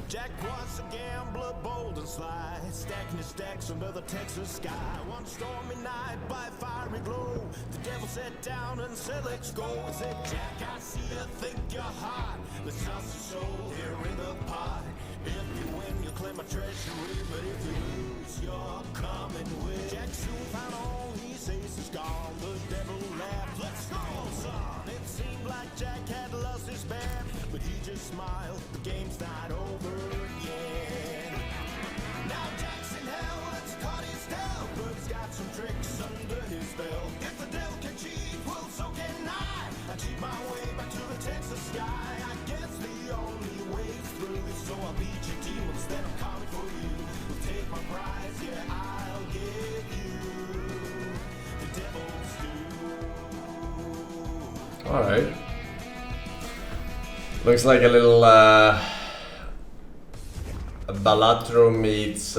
Jack was a gambler, bold and sly, stacking his stacks under the Texas sky. One stormy night by a fiery glow, the devil sat down and said, let's go. He said, Jack, I see you think you're hot. Let's toss your soul here in the pot. If you win, you claim a treasury, but if you lose, you're coming with. Jack soon found all his aces gone. The devil laughed, let's go, son. It seemed like Jack had lost his bet, but he just smiled. The game's not over yet. Now Jack's in hell, let's cut his tail, but he's got some tricks under his belt. If the devil can cheat, well, so can I. I cheat my way back to the Texas sky. I guess the only way through is so I'll beat your demons, then I'm coming for you. We'll take my prize, yeah, I'll give you the devil's due. Alright. Looks like a little Balatro meets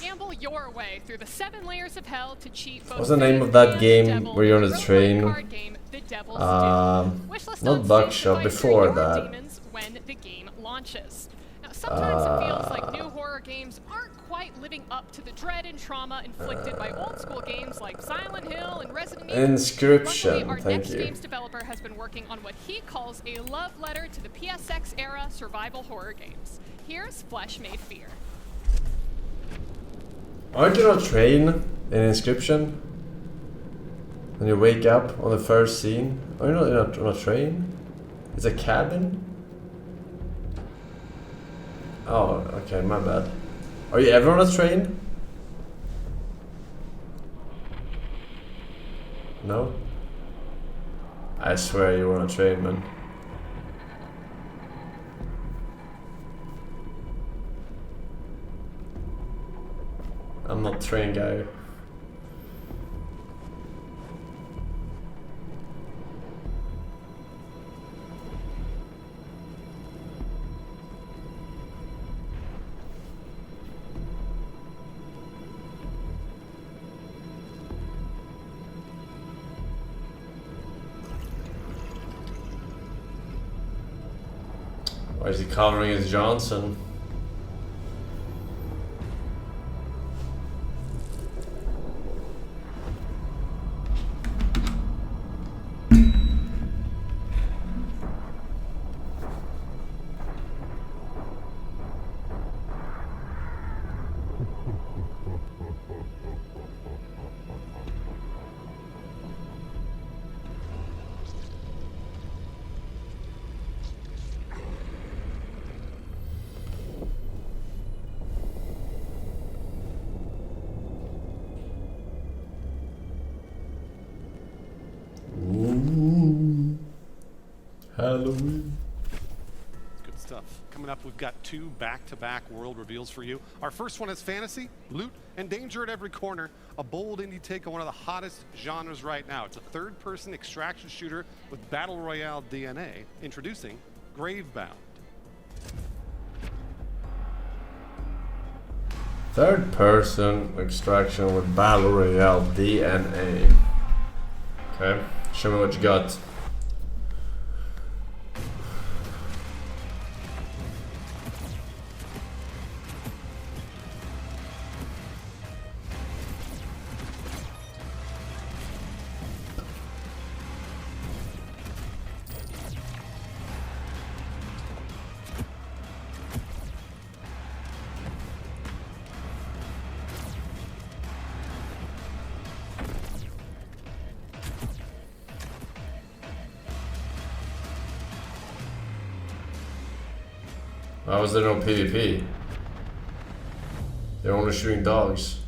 Gamble your way through the 7 layers of hell to cheat both. what's the name of that game where you're on the train? Not Buckshot, before that. When the game launches. Now, sometimes it feels like new horror games aren't quite living up to the dread and trauma inflicted by old school games like Silent Hill and Resident Evil. Inscription, Luckily, our thank next you. games developer has been working on what he calls a love letter to the PSX era survival horror games. Here's Flesh Made Fear. Aren't you on a train in Inscription? And you wake up on the first scene? Are you not on a train? It's a cabin? Oh, okay, my bad. Are you ever on a train? No? I swear you were on a train, man. I'm not a train guy. Why is he covering his Johnson? Halloween. Good stuff. Coming up, we've got 2 back-to-back world reveals for you. Our first one is fantasy, loot, and danger at every corner. A bold indie take on one of the hottest genres right now. It's a third-person extraction shooter with Battle Royale DNA. Introducing Gravebound. Third person extraction with Battle Royale DNA. Okay, show me what you got. Why was there no PvP? They're only shooting dogs.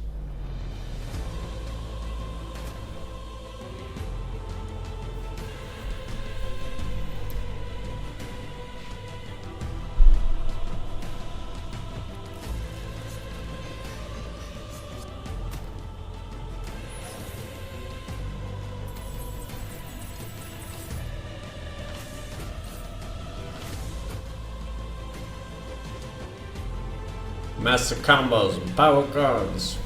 Master combos and power cards.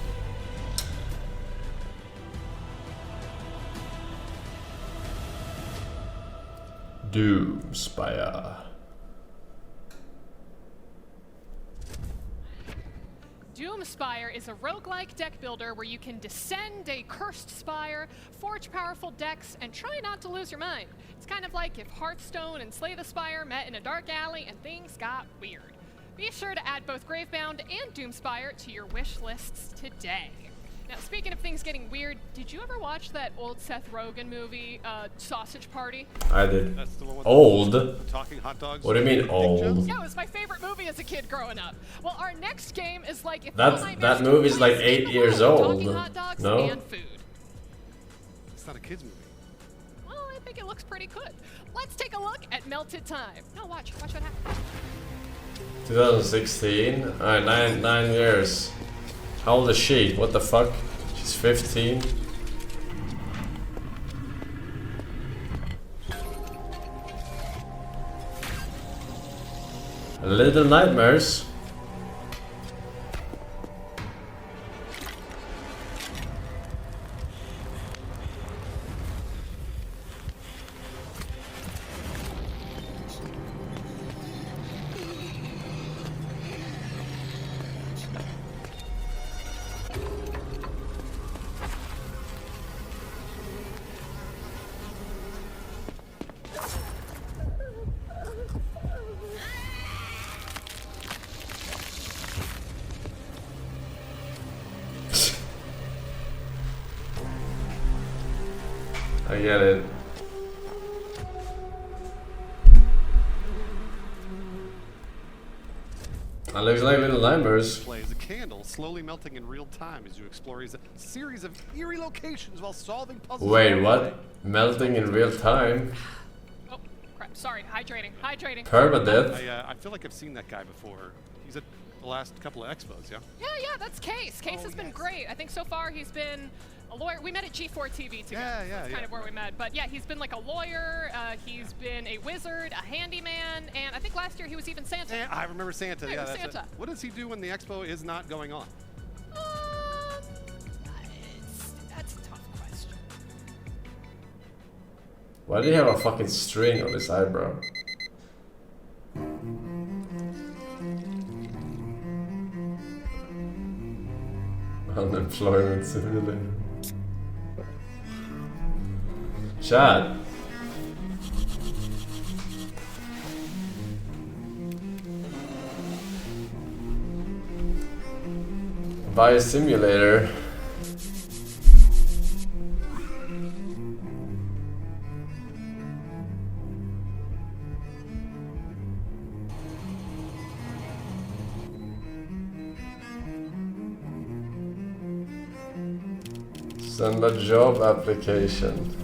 Doomspire. Doomspire is a roguelike deck builder where you can descend a cursed spire, forge powerful decks, and try not to lose your mind. It's kind of like if Hearthstone and Slay the Spire met in a dark alley and things got weird. Be sure to add both Gravebound and Doomspire to your wish lists today. Now, speaking of things getting weird, did you ever watch that old Seth Rogen movie, Sausage Party? I did. That's the one with Old? the talking hot dogs. What do you mean old? Yeah, it was my favorite movie as a kid growing up. Well, our next game is like if That movie is like 8 years old. talking hot dogs No? and food. It's not a kid's movie. Well, I think it looks pretty good. Let's take a look at Melted Time. No, watch what happens. 2016? Alright, nine years. How old is she? What the fuck? She's 15? Little Nightmares. I get it. That looks like Little Nightmares. Play as a candle slowly melting in real time as you explore a series of eerie locations while solving puzzles. Wait, what? Melting in real time? Oh, crap. Sorry. Hydrating. Permadeath? I feel like I've seen that guy before. He's at the last couple of expos, yeah? Yeah, that's Case. Case has been great. I think so far he's been a lawyer. We met at G4 TV together. Yeah, That's kind of where we met. But yeah, he's been like a lawyer. He's been a wizard, a handyman, and I think last year he was even Santa. I remember Santa. Yeah, that's Santa. What does he do when the expo is not going on? That's a tough question. Why do you have a fucking string on his eyebrow? Unemployment simulator. Chat. Buy a simulator. Send a job application.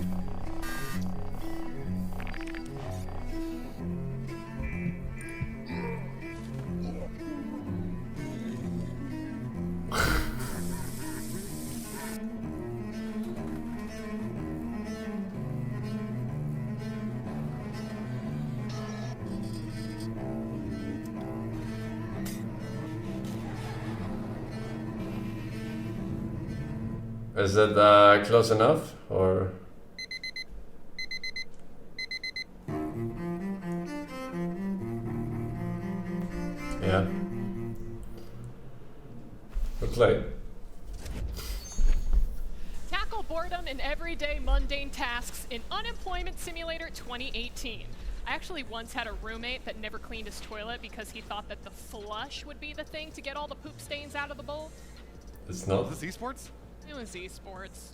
Is it close enough, or? Yeah. We'll play. Tackle boredom in everyday mundane tasks in Unemployment Simulator 2018. I actually once had a roommate that never cleaned his toilet because he thought that the flush would be the thing to get all the poop stains out of the bowl. It's not. Is this esports? It was esports.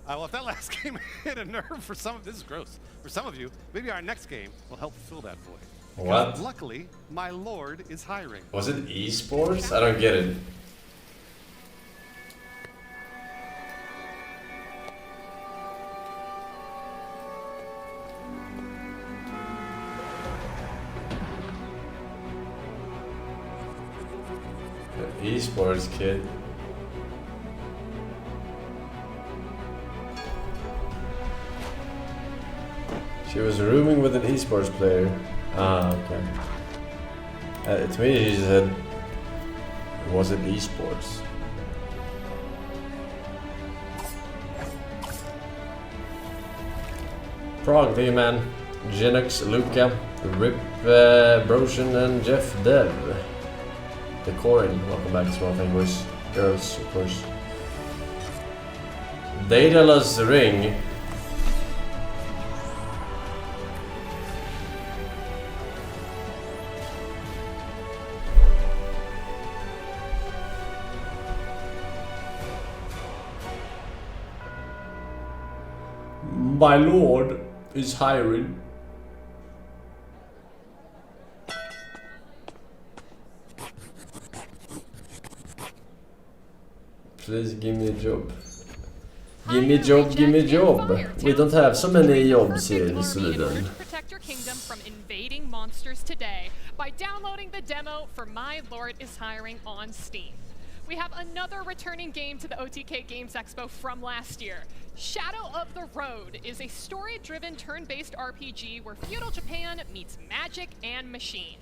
Well, if that last game hit a nerve for some of this is gross. For some of you, maybe our next game will help fill that void. What? Luckily, my lord is hiring. Was it esports? I don't get it. Esports kid. She was rooming with an esports player. Ah, okay. To me, she said, was it esports? Prague, the man. Genux, Luca, Rip, Broshan, and Jeff Dev. The Corin, welcome back as well, thank you boys. Girls, of course. Daedalus Ring. My lord is hiring. Please give me a job. Give me a job, give me a job. We don't have so many jobs here in Sweden. Protect your kingdom from invading monsters today by downloading the demo for My Lord is Hiring on Steam. We have another returning game to the OTK Games Expo from last year. Shadow of the Road is a story-driven turn-based RPG where feudal Japan meets magic and machine.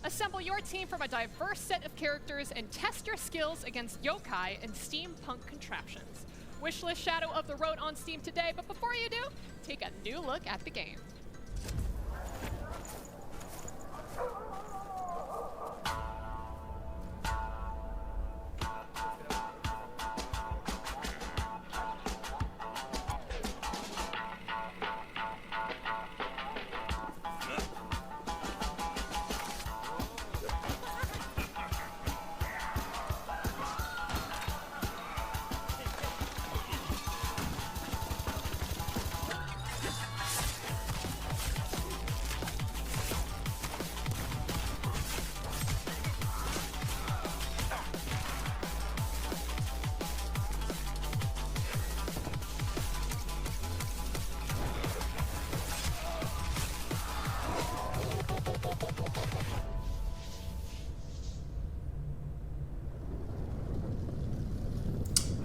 Assemble your team from a diverse set of characters and test your skills against yokai and steampunk contraptions. Wishlist Shadow of the Road on Steam today, but before you do, take a new look at the game.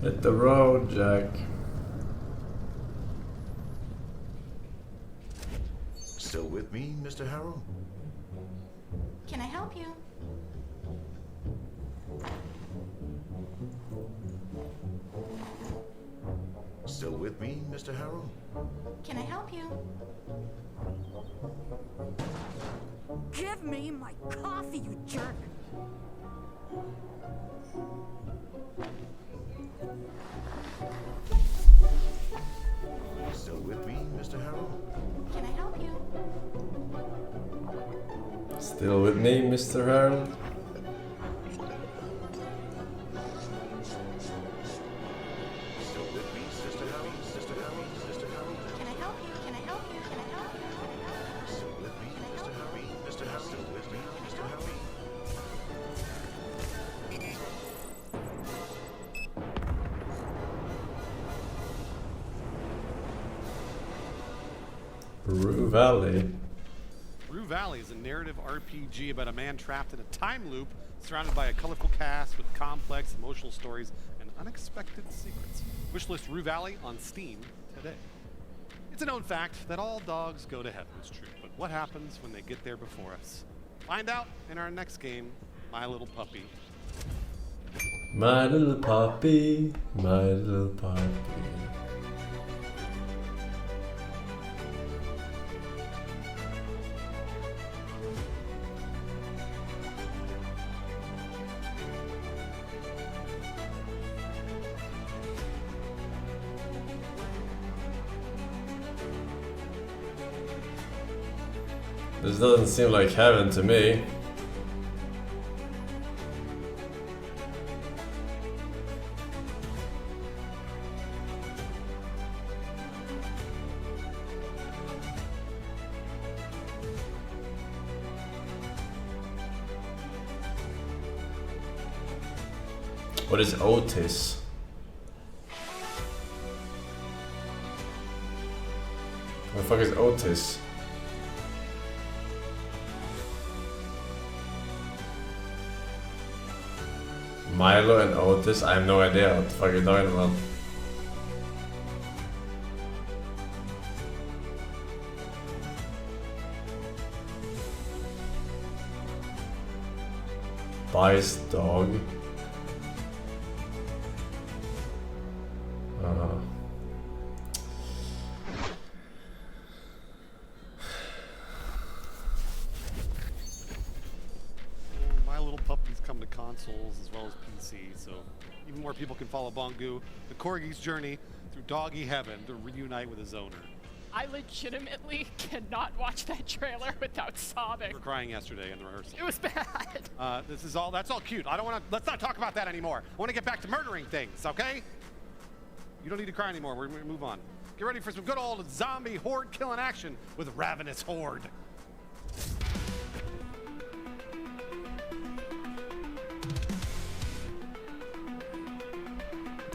Hit the road, Jack. Still with me, Mr. Harrow? Can I help you? Still with me, Mr. Harrow? Can I help you? Give me my coffee, you jerk! Still with me, Mr. Harrow? Can I help you? Still with me, Mr. Harold? Still with me, Sister Harrow? Sister Harrow? Sister Harrow? Can I help you? Can I help you? Can I help you? Still with me, Mr. Harrow? Mr. Harrow? Still with me, Mr. Harrow? Rue Valley. Rue Valley is a narrative RPG about a man trapped in a time loop surrounded by a colorful cast with complex emotional stories and unexpected secrets. Wishlist Rue Valley on Steam today. It's a known fact that all dogs go to heaven. It's true, but what happens when they get there before us? Find out in our next game, My Little Puppy. My little puppy, my little puppy. This doesn't seem like heaven to me. What is Otis? What the fuck is Otis? Milo and Otis? I have no idea what the fuck you're talking about. Buys dog. My Little Puppies come to consoles as well as PC, so even more people can follow Bongu, the Corgi's journey through doggy heaven to reunite with his owner. I legitimately cannot watch that trailer without sobbing. We were crying yesterday in the rehearsal. It was bad. That's all cute. I don't want to, let's not talk about that anymore. I want to get back to murdering things, okay? You don't need to cry anymore. We're going to move on. Get ready for some good old zombie horde killing action with Ravenous Horde.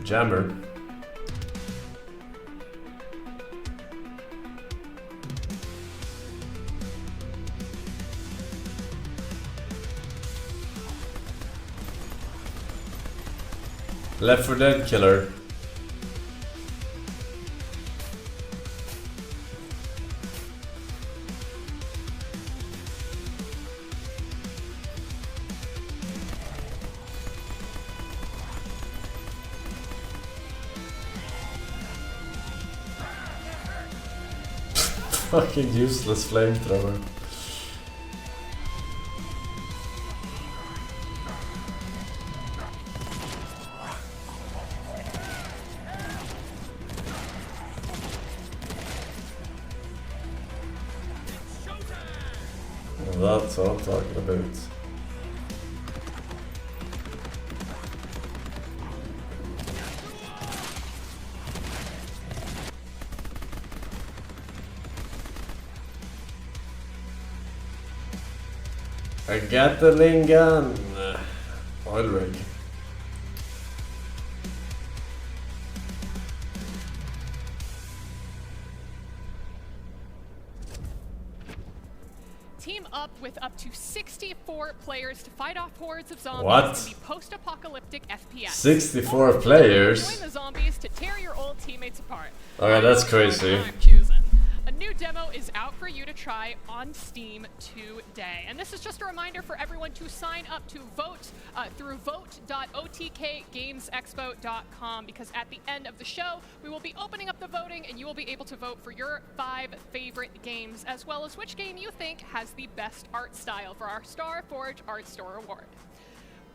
Jammer. Left 4 Dead killer. Fucking useless flamethrower. That's what I'm talking about. A Gatling gun. Oil rig. Team up with up to 64 players to fight off hordes of zombies What? in the post-apocalyptic FPS. 64 players? Join the zombies to tear your old teammates apart. Okay, that's crazy. I'm choosing. A new demo is out for you to try on Steam today. And this is just a reminder for everyone to sign up to vote through vote.otkgamesexpo.com, because at the end of the show, we will be opening up the voting and you will be able to vote for your 5 favorite games, as well as which game you think has the best art style for our Star Forge Art Store Award.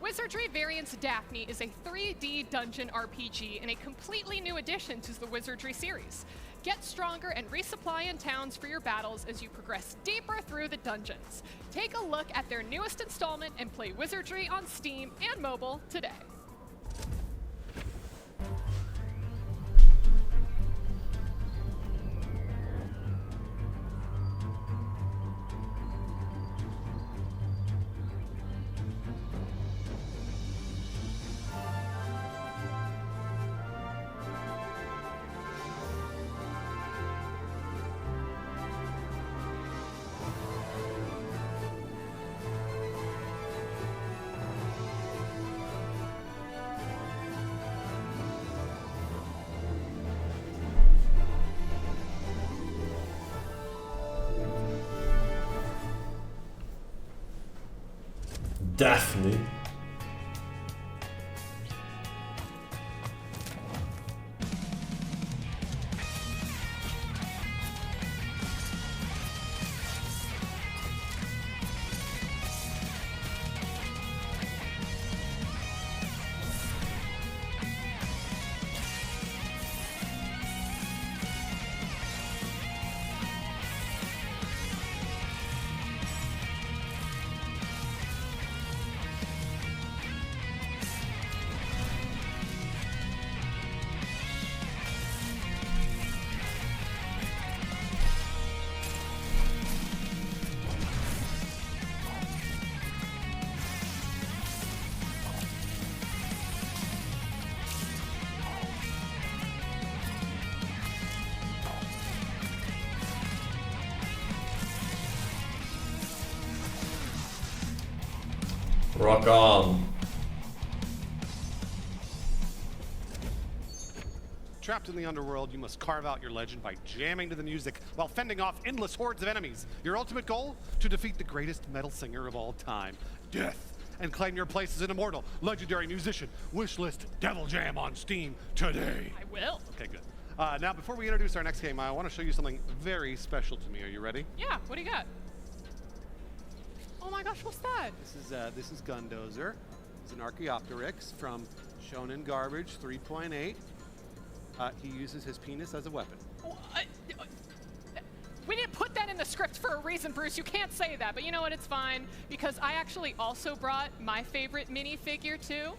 Wizardry Variants Daphne is a 3D dungeon RPG and a completely new addition to the Wizardry series. Get stronger and resupply in towns for your battles as you progress deeper through the dungeons. Take a look at their newest installment and play Wizardry on Steam and mobile today. Daphne. Rock on. Trapped in the underworld, you must carve out your legend by jamming to the music while fending off endless hordes of enemies. Your ultimate goal? To defeat the greatest metal singer of all time, Death, and claim your place as an immortal, legendary musician. Wishlist Devil Jam on Steam today. I will. Okay, good. Now, before we introduce our next game, I want to show you something very special to me. Are you ready? Yeah, what do you got? Oh my gosh, what's that? This is Gundozer. It's an Archaeopteryx from Shonen Garbage 3.8. He uses his penis as a weapon. We didn't put that in the script for a reason, Bruce. You can't say that, but you know what? It's fine, because I actually also brought my favorite minifigure too.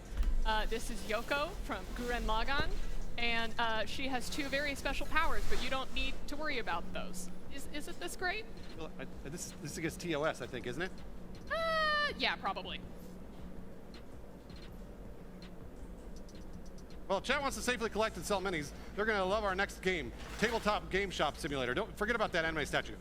This is Yoko from Gurren Lagann, and she has 2 very special powers, but you don't need to worry about those. Isn't this great? Well, this is against TOS, I think, isn't it? Yeah, probably. Well, if chat wants to safely collect and sell minis, they're going to love our next game, Tabletop Game Shop Simulator. Don't forget about that anime statue.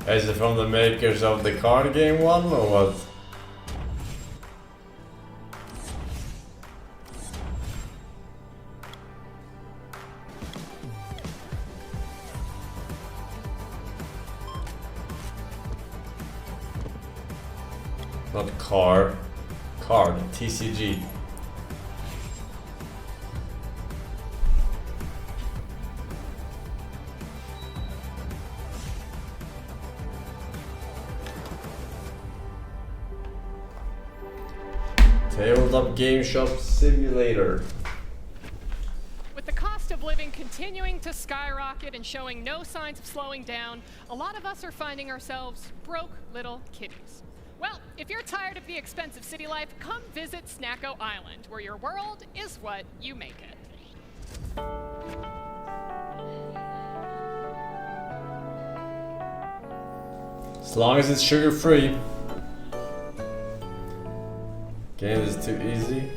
Is it from the makers of the card game one, or what? Not card, TCG. Tabletop Game Shop Simulator. With the cost of living continuing to skyrocket and showing no signs of slowing down, a lot of us are finding ourselves broke little kitties. Well, if you're tired of the expensive city life, come visit Snacko Island, where your world is what you make it. As long as it's sugar-free. Game is too easy.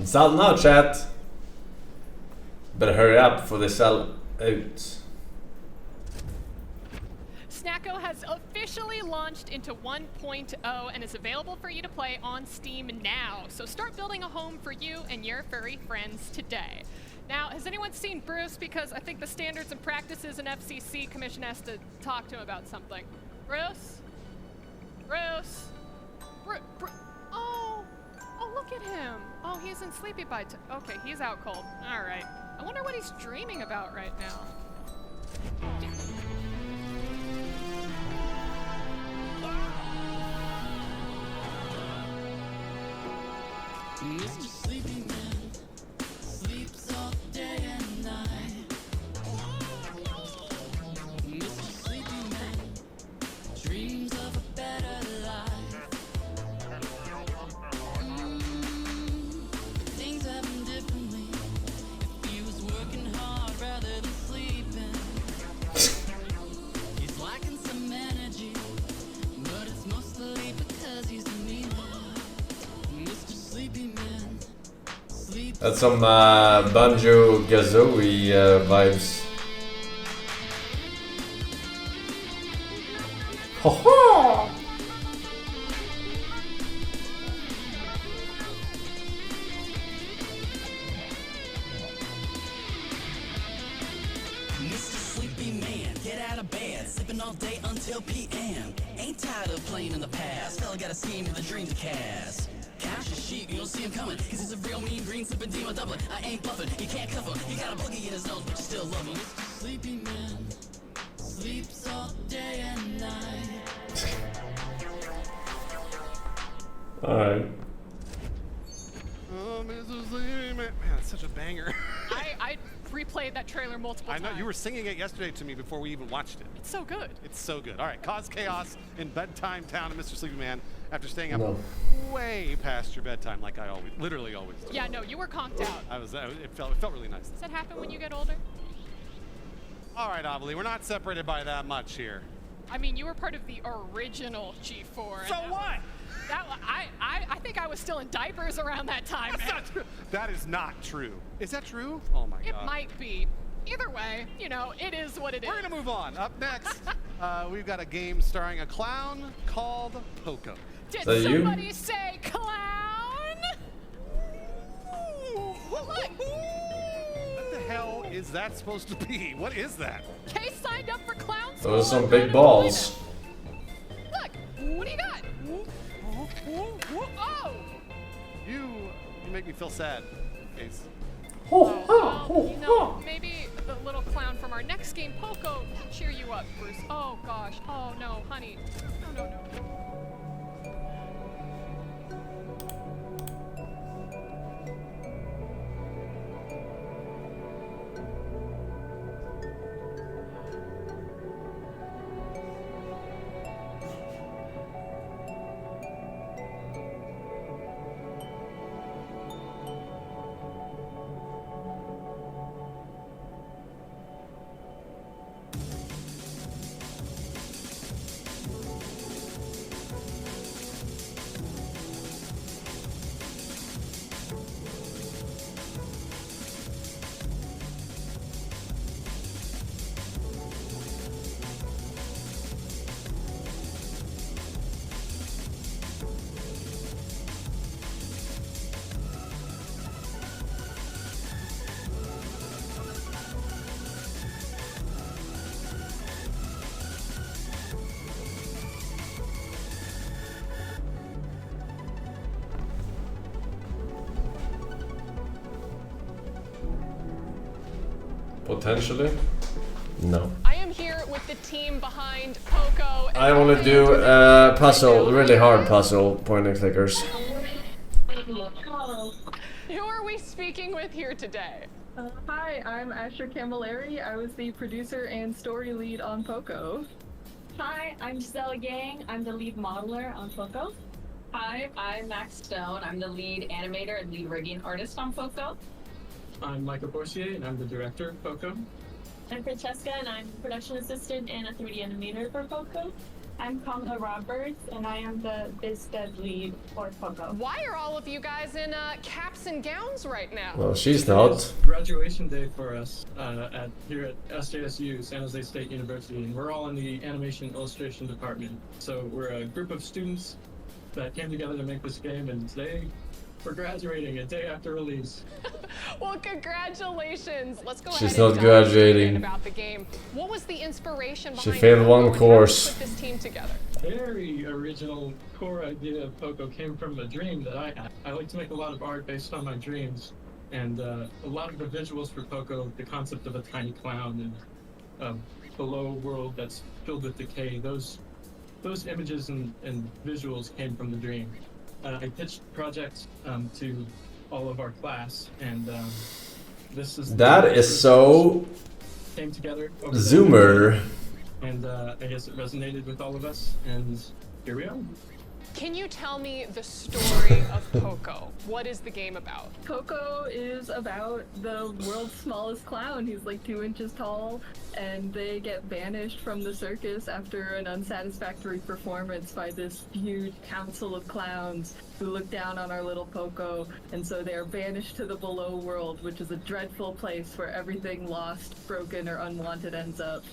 It's out now, chat. Better hurry up before they sell out. Snacko has officially launched into 1.0 and is available for you to play on Steam now. So start building a home for you and your furry friends today. Now, has anyone seen Bruce? Because I think the Standards and Practices and FCC Commission has to talk to him about something. Bruce? Bruce? Oh, look at him. Oh, he's in Sleepy by okay, he's out cold. All right. I wonder what he's dreaming about right now. Mr. Sleepy Man sleeps all day and night. Mr. Sleepy Man dreams of a better life. Things happen differently. If he was working hard rather than sleeping, he's lacking some energy, but it's mostly because he's a mean man. Mr. Sleepy Man. That's some Banjo-Kazooie vibes. Ho ho! all day until PM. Ain't tired of playing in the past. Fella got a scheme with a dream to cast. Cash is sheep, you don't see him coming. Cause he's a real mean green sipping demon Dublin. I ain't bluffing, you can't cuff him. He got a boogie in his nose, but you still love him. Sleepy man, sleeps all day and night. Alright. Oh, Mrs. Sleepy Man. Man, it's such a banger. I replayed that trailer multiple I times. know, you were singing it yesterday to me before we even watched it. It's so good. It's so good. All right, cause chaos in bedtime town and Mr. Sleepy Man after staying up No. way past your bedtime like I literally always do. Yeah, no, you were conked out. It felt really nice. Does that happen when you get older? All right, Amelie, we're not separated by that much here. I mean, you were part of the original G4. So what? I think I was still in diapers around that time, That's man. not true. That is not true. Is that true? Oh my It God. might be. Either way, you know, it is what it is. We're gonna move on. Up next, we've got a game starring a clown called Poco. Did Is that you? somebody say clown? Look, What the hell is that supposed to be? What is that? Kay signed up for clown school. Those are some and big ran balls. Look, what do you got? Oh! You make me feel sad, Ace. Well, you know, maybe the little clown from our next game, Poco, will cheer you up, Bruce. Oh gosh. Oh no, honey. No. Potentially? No. I am here with the team behind Poco. I only do puzzle, really hard puzzle point and clickers. Who are we speaking with here today? Hi, I'm Asher Camilleri. I was the producer and story lead on Poco. Hi, I'm Giselle Yang. I'm the lead modeler on Poco. Hi, I'm Max Stone. I'm the lead animator and lead rigging artist on Poco. I'm Michael Borsier, and I'm the director of Poco. I'm Francesca, and I'm production assistant and a 3D animator for Poco. I'm Kamala Roberts, and I am the biz dev lead for Poco. Why are all of you guys in caps and gowns right now? Well, she's not. Graduation day for us here at SJSU, San Jose State University, and we're all in the animation illustration department. So we're a group of students that came together to make this game, and today we're graduating a day after release. Well, congratulations. Let's go She's ahead not and dive into graduating. about the game. What was the inspiration She behind failed one Poco, and how course. did you put this team together? Very original core idea of Poco came from a dream that I had. I like to make a lot of art based on my dreams, and a lot of the visuals for Poco, the concept of a tiny clown and a below world that's filled with decay, those images and visuals came from the dream. I pitched the project to all of our class, and this is That is so came together over Zoomer. and I guess it resonated with all of us, and here we are. Can you tell me the story of Poco? What is the game about? Poco is about the world's smallest clown. He's like 2 inches tall, and they get banished from the circus after an unsatisfactory performance by this huge council of clowns who look down on our little Poco, and so they are banished to the below world, which is a dreadful place where everything lost, broken, or unwanted ends up.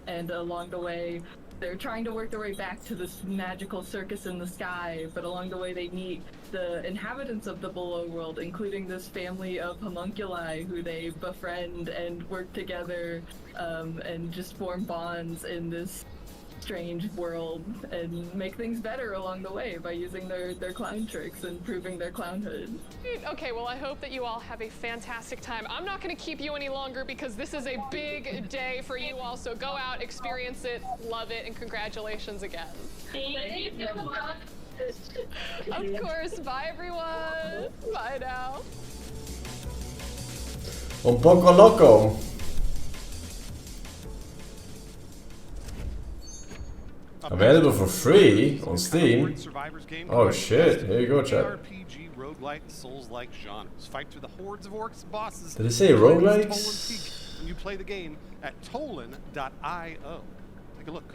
And along the way, they're trying to work their way back to this magical circus in the sky, but along the way they meet the inhabitants of the below world, including this family of homunculi who they befriend and work together and just form bonds in this strange world and make things better along the way by using their clown tricks and proving their clownhood. Okay, well, I hope that you all have a fantastic time. I'm not going to keep you any longer because this is a big day for you all. So go out, experience it, love it, and congratulations again. Thank you so much. Of course. Bye, everyone. Bye now. Un poco loco. Available for free on Steam. Oh shit, here you go, chat. RPG, roguelite, and Souls-like genres. Fight through the hordes of orcs and bosses. Did it say roguelikes? When you play the game at Tolan.io. Take a look.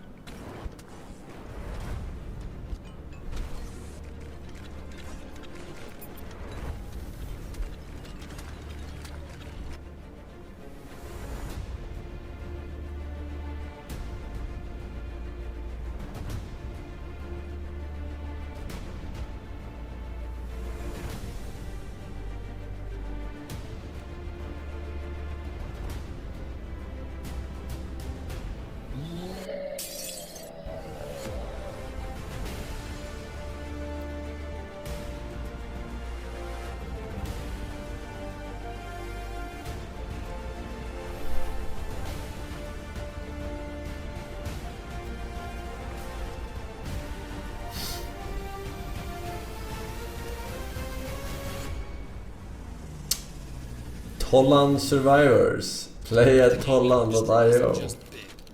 Tolan Survivors. Play at Tolan.io.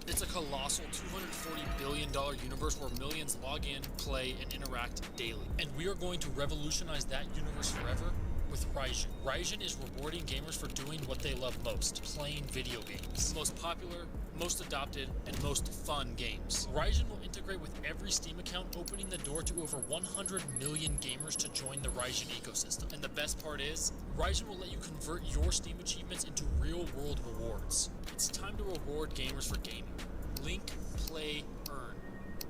It's a colossal $240 billion universe where millions log in, play, and interact daily. And we are going to revolutionize that universe forever with Raijin. Raijin is rewarding gamers for doing what they love most, playing video games. The most popular, most adopted, and most fun games. Raijin will integrate with every Steam account, opening the door to over 100 million gamers to join the Raijin ecosystem. And the best part is, Raijin will let you convert your Steam achievements into real-world rewards. It's time to reward gamers for gaming. Link, play, earn.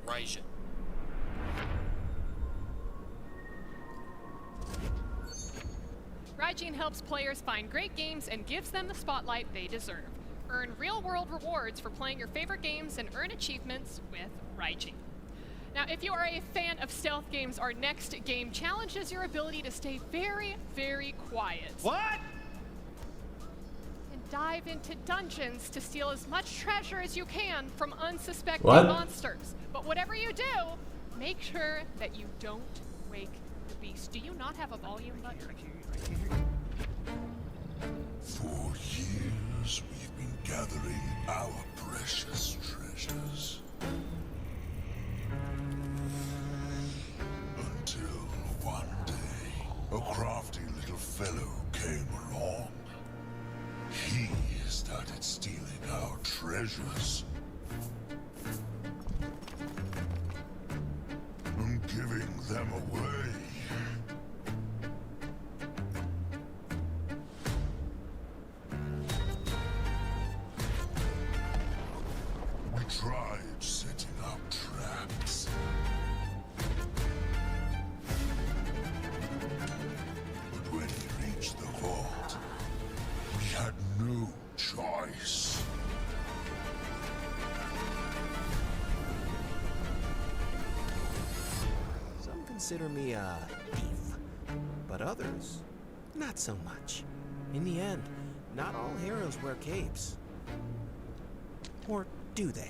Raijin. Raijin helps players find great games and gives them the spotlight they deserve. Earn real-world rewards for playing your favorite games and earn achievements with Raijin. Now, if you are a fan of stealth games, our next game challenges your ability to stay very, very quiet. What? And dive into dungeons to steal as much treasure as you can from unsuspecting monsters. But whatever you do, make sure that you don't wake the beast. Do you not have a volume button? For years, we've been gathering our precious treasures. Until one day, a crafty little fellow came along. He started stealing our treasures and giving them away. We tried setting up traps. But when he reached the vault, we had no choice. Some consider me a thief, but others, not so much. In the end, not all heroes wear capes. Or do they?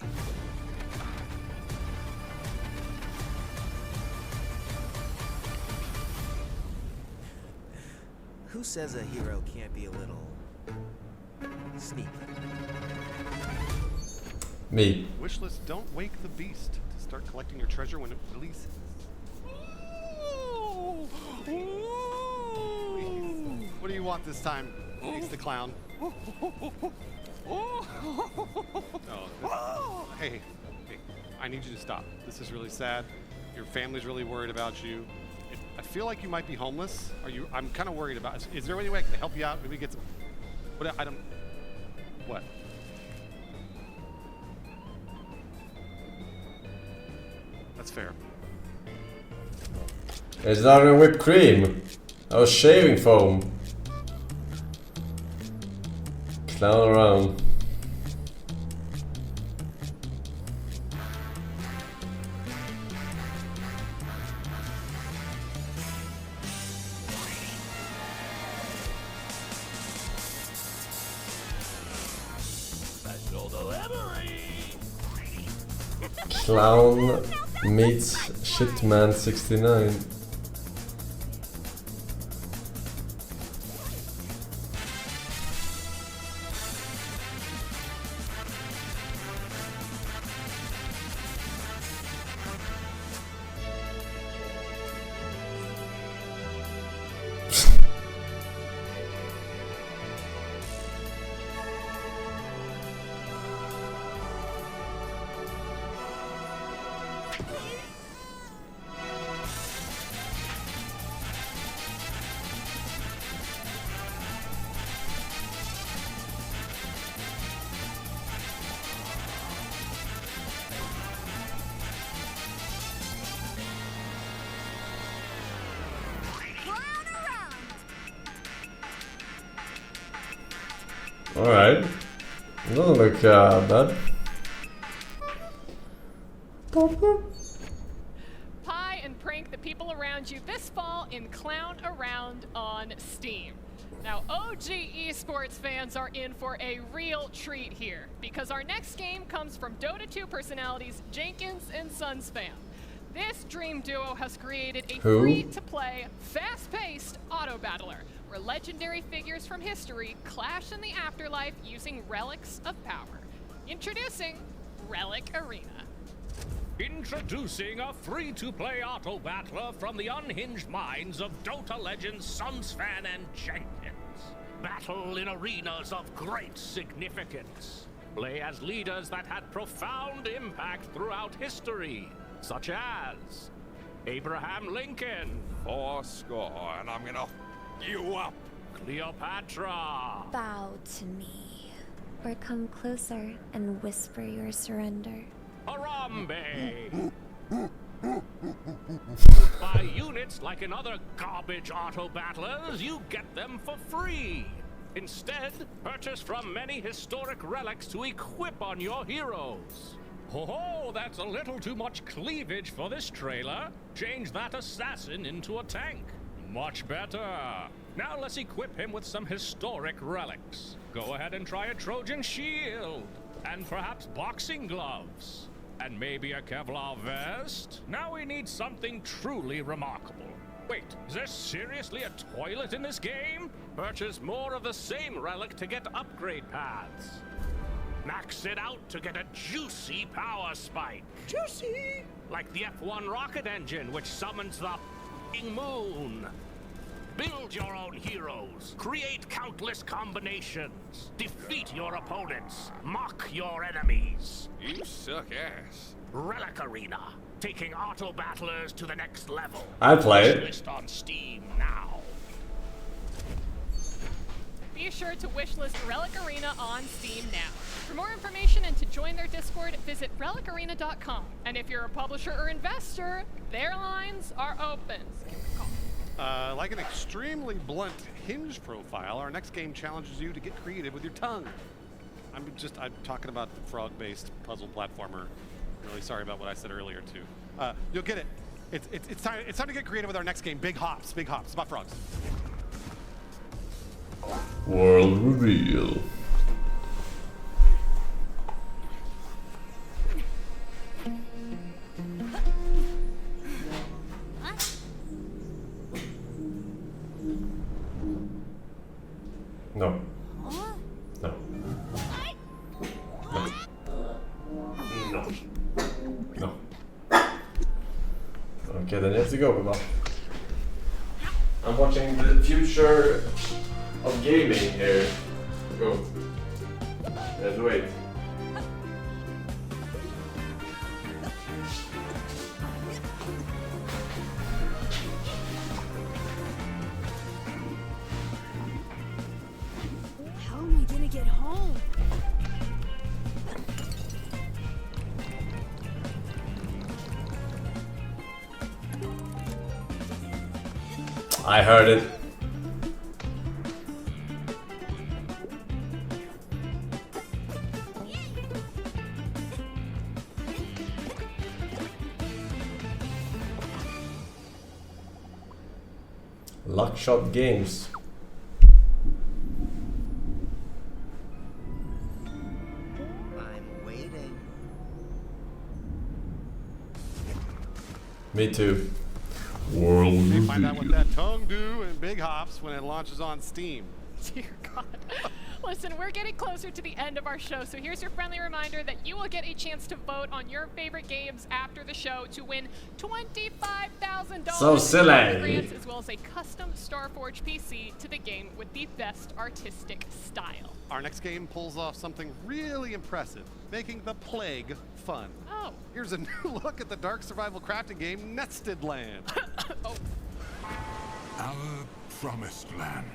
Who says a hero can't be a little sneaky? Me. Wishlist Don't Wake the Beast to start collecting your treasure when it releases. What do you want this time? It's the clown. Hey, I need you to stop. This is really sad. Your family's really worried about you. I feel like you might be homeless. I'm kind of worried about. Is there any way I can help you out? Maybe get some. What? I don't. What? That's fair. It's not even whipped cream. That was shaving foam. Clown around. Clown meets Shitman 69. Alright. Doesn't look bad. Pie and prank the people around you this fall in Clown Around on Steam. Now, OG esports fans are in for a real treat here, because our next game comes from Dota 2 personalities Jenkins and Sunspam. This dream duo has created a free-to-play, fast-paced auto battler, where legendary figures from history clash in the afterlife using relics of power. Introducing Relic Arena. Introducing a free-to-play auto battler from the unhinged minds of Dota legends Sunsfan and Jenkins. Battle in arenas of great significance. Play as leaders that had profound impact throughout history, such as Abraham Lincoln. 4 score, and I'm gonna you up. Cleopatra. Bow to me, or come closer and whisper your surrender. Harambe. Buy units like in other garbage auto battlers, you get them for free. Instead, purchase from many historic relics to equip on your heroes. Oh, that's a little too much cleavage for this trailer. Change that assassin into a tank. Much better. Now let's equip him with some historic relics. Go ahead and try a Trojan shield. And perhaps boxing gloves. And maybe a Kevlar vest. Now we need something truly remarkable. Wait, is there seriously a toilet in this game? Purchase more of the same relic to get upgrade paths. Max it out to get a juicy power spike. Juicy? Like the F1 rocket engine, which summons the f***ing moon. Build your own heroes. Create countless combinations. Defeat your opponents. Mock your enemies. You suck ass. Relic Arena. Taking auto battlers to the next level. I play it. List on Steam now. Be sure to wishlist Relic Arena on Steam now. For more information and to join their Discord, visit relicarena.com. And if you're a publisher or investor, their lines are open. Like an extremely blunt hinge profile, our next game challenges you to get creative with your tongue. I'm talking about the frog-based puzzle platformer. Really sorry about what I said earlier too. You'll get it. It's time to get creative with our next game. Big hops. It's about frogs. World reveal. No. No. No. No. Okay, then you have to go, Baba. I'm watching the future of gaming here. Go. Let's wait. How am I gonna get home? I heard it. Luckshot Games. I'm waiting. Me too. World. You find out what that tongue do in big hops when it launches on Steam. Dear God. Listen, we're getting closer to the end of our show, so here's your friendly reminder that you will get a chance to vote on your favorite games after the show to win $25,000 So silly. grants, as well as a custom Starforge PC to the game with the best artistic style. Our next game pulls off something really impressive, making the Plague fun. Oh. Here's a new look at the dark survival crafting game Nested Land. Oh. Our promised land.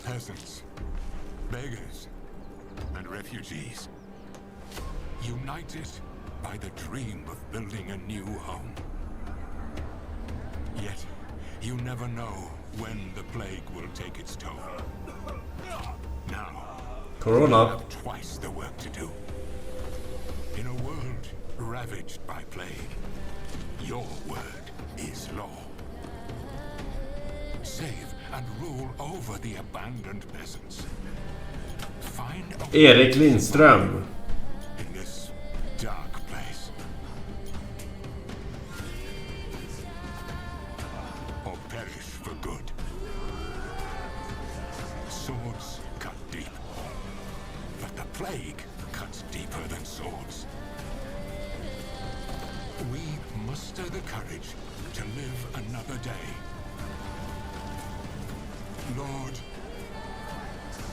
Peasants, beggars, and refugees, united by the dream of building a new home. Yet, you never know when the plague will take its toll. Now, Corona. you have twice the work to do. In a world ravaged by plague, your word is law. Save and rule over the abandoned peasants. Find a Erik Lindström. in this dark place. Or perish for good. Swords cut deep. But the plague cuts deeper than swords. We muster the courage to live another day. Lord,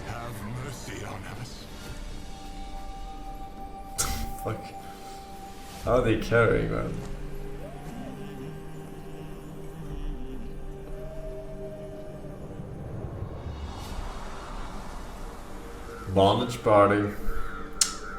have mercy on us. Fuck. How are they carrying, man? Bondage party.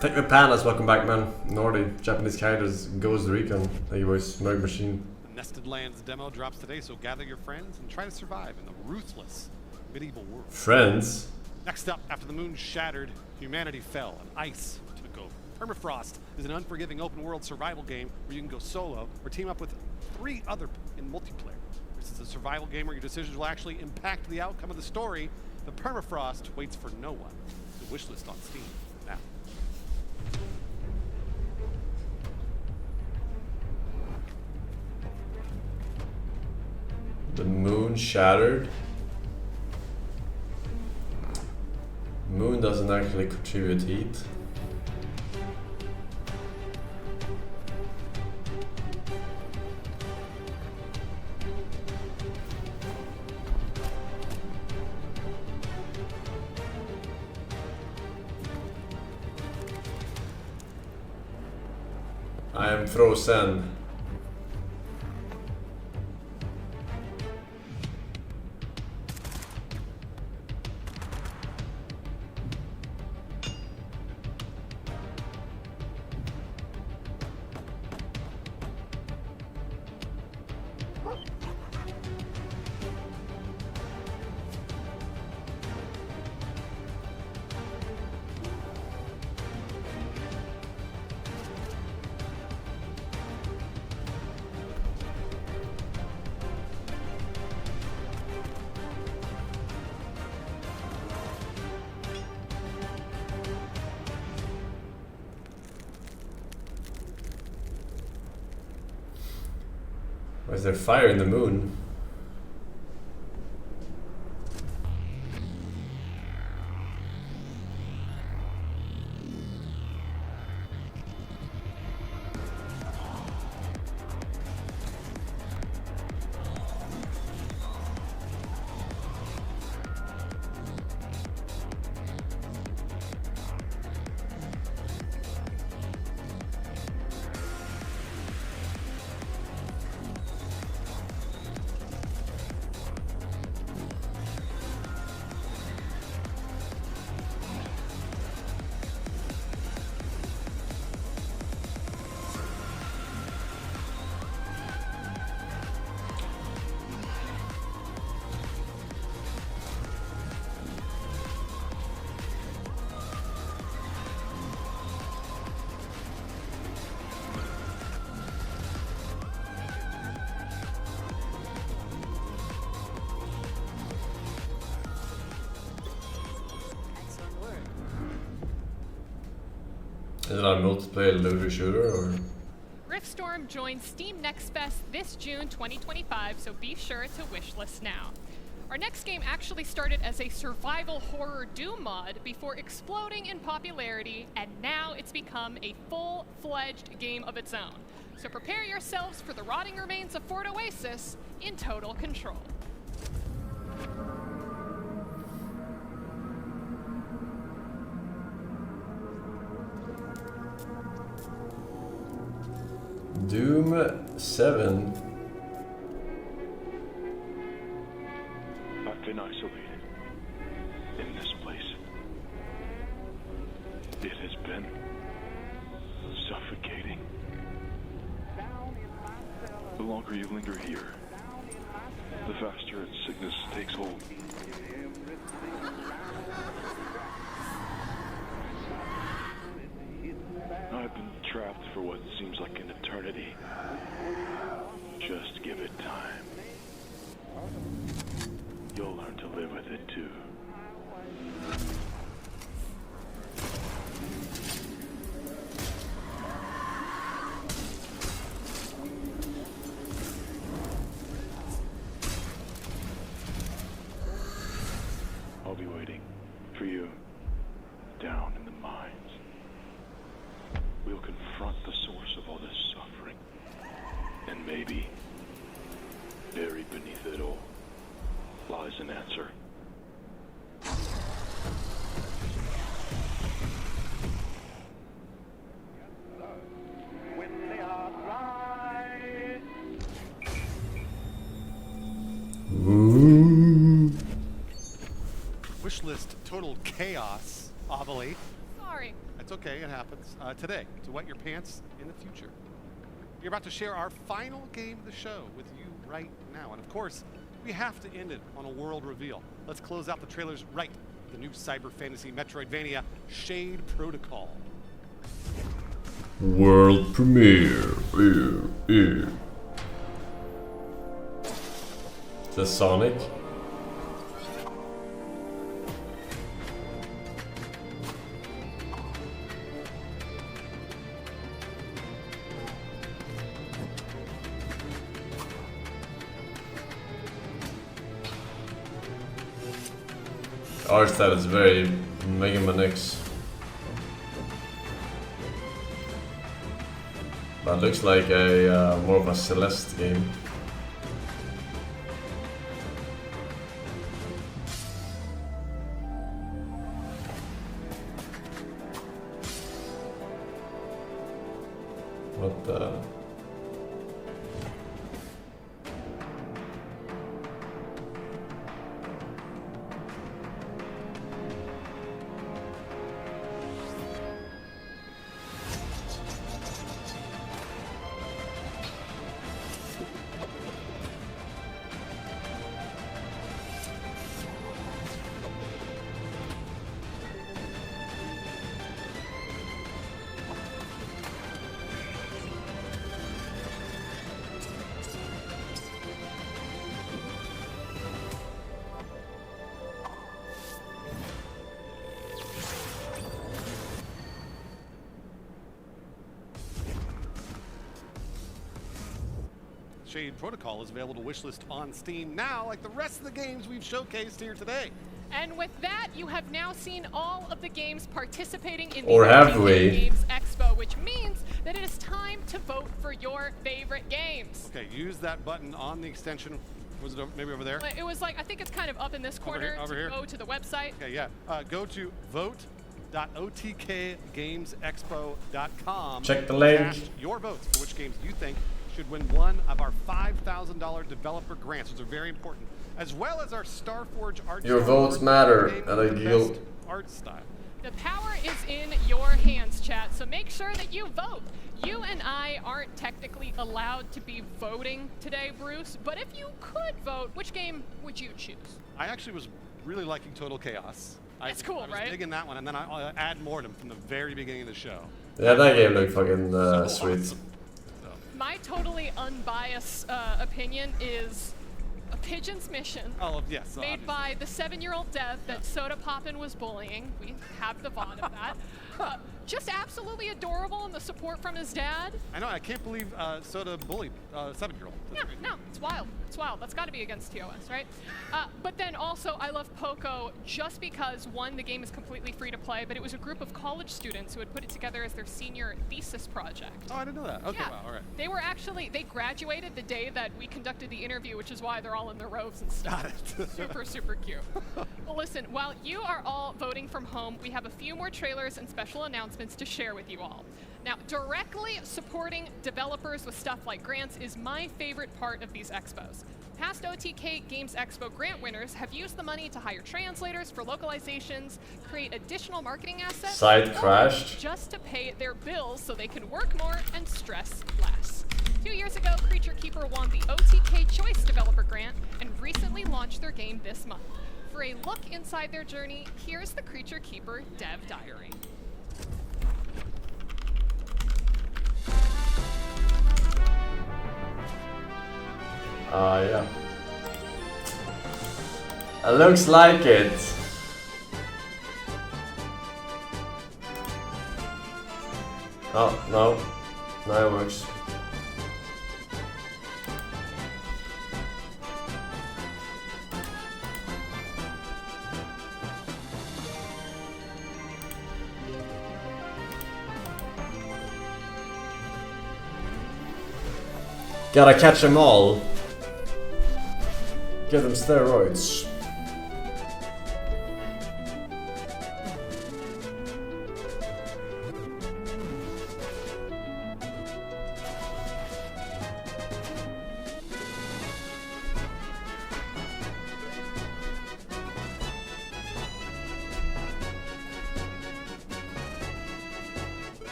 Take the pandas, welcome back, man. Nordy, Japanese characters, Ghost Recon. Thank you, boys. Murray Machine. The Nested Lands demo drops today, so gather your friends and try to survive in the ruthless medieval world. Friends? Next up, after the moon shattered, humanity fell and ice took over. Permafrost is an unforgiving open-world survival game where you can go solo or team up with 3 other in multiplayer. This is a survival game where your decisions will actually impact the outcome of the story. The permafrost waits for no one. The wishlist on Steam now. The moon shattered. Moon doesn't actually contribute heat. I am frozen. Why is there fire in the moon? Is it a multiplayer looter shooter or? Riftstorm joins Steam Next Fest this June 2025, so be sure to wishlist now. Our next game actually started as a survival horror Doom mod before exploding in popularity, and now it's become a full-fledged game of its own. So prepare yourselves for the rotting remains of Fort Oasis in total control. Doom 7. I've been isolated in this place. It has been suffocating. The longer you linger here, the faster its sickness takes hold. I've been trapped for what seems like an eternity. Just give it time. You'll learn to live with it too. I'll be waiting for you down in the mines. We'll confront the source of all this suffering. And maybe, buried beneath it all, lies an answer. Wishlist total chaos, Avali. Sorry. That's okay, it happens. Today, to wet your pants in the future. You're about to share our final game of the show with you right now. And of course, we have to end it on a world reveal. Let's close out the trailers right. The new cyber fantasy Metroidvania, Shade Protocol. World premiere. The Sonic. Art style is very Mega Man X. But looks like a more of a Celeste game. What the? Shade Protocol is available to wishlist on Steam now, like the rest of the games we've showcased here today. And with that, you have now seen all of the games participating in the Or have OTK we? Games Expo, which means that it is time to vote for your favorite games. Okay, use that button on the extension. Was it maybe over there? It was like, I think it's kind of up in this corner over to here. go to the website. Okay, yeah. Go to vote.otkgamesexpo.com. Check the link. Cast your votes for which games you think should win one of our $5,000 developer grants. Those are very important. As well as our Starforge art Your style votes award matter game at a with the guild. best art style. The power is in your hands, chat, so make sure that you vote. You and I aren't technically allowed to be voting today, Bruce, but if you could vote, which game would you choose? I actually was really liking Total Chaos. That's cool, I was right? digging that one, and then I add Mortem from the very beginning of the show. Yeah, that game looked fucking sweet. Awesome. My totally unbiased opinion is A Pigeon's Mission. Oh, yes. Made by the 7-year-old dev that Soda Poppin was bullying. We have the VOD of that. just absolutely adorable, and the support from his dad. I know, I can't believe Soda bullied 7-year-old. Yeah, no, it's wild. It's wild. That's got to be against TOS, right? But then also, I love Poco just because, one, the game is completely free to play, but it was a group of college students who had put it together as their senior thesis project. Oh, I didn't know that. Okay, yeah. wow, all right. They were actually, they graduated the day that we conducted the interview, which is why they're all in their robes and stuff. Got it. Super, super cute. Well, listen, while you are all voting from home, we have a few more trailers and special announcements to share with you all. Now, directly supporting developers with stuff like grants is my favorite part of these expos. Past OTK Games Expo grant winners have used the money to hire translators for localizations, create additional marketing assets, Site or crashed. just to pay their bills so they can work more and stress less. 2 years ago, Creature Keeper won the OTK Choice Developer Grant and recently launched their game this month. For a look inside their journey, here's the Creature Keeper Dev Diary. Yeah. It looks like it. Oh, no. No, it works. Gotta catch them all. Give them steroids.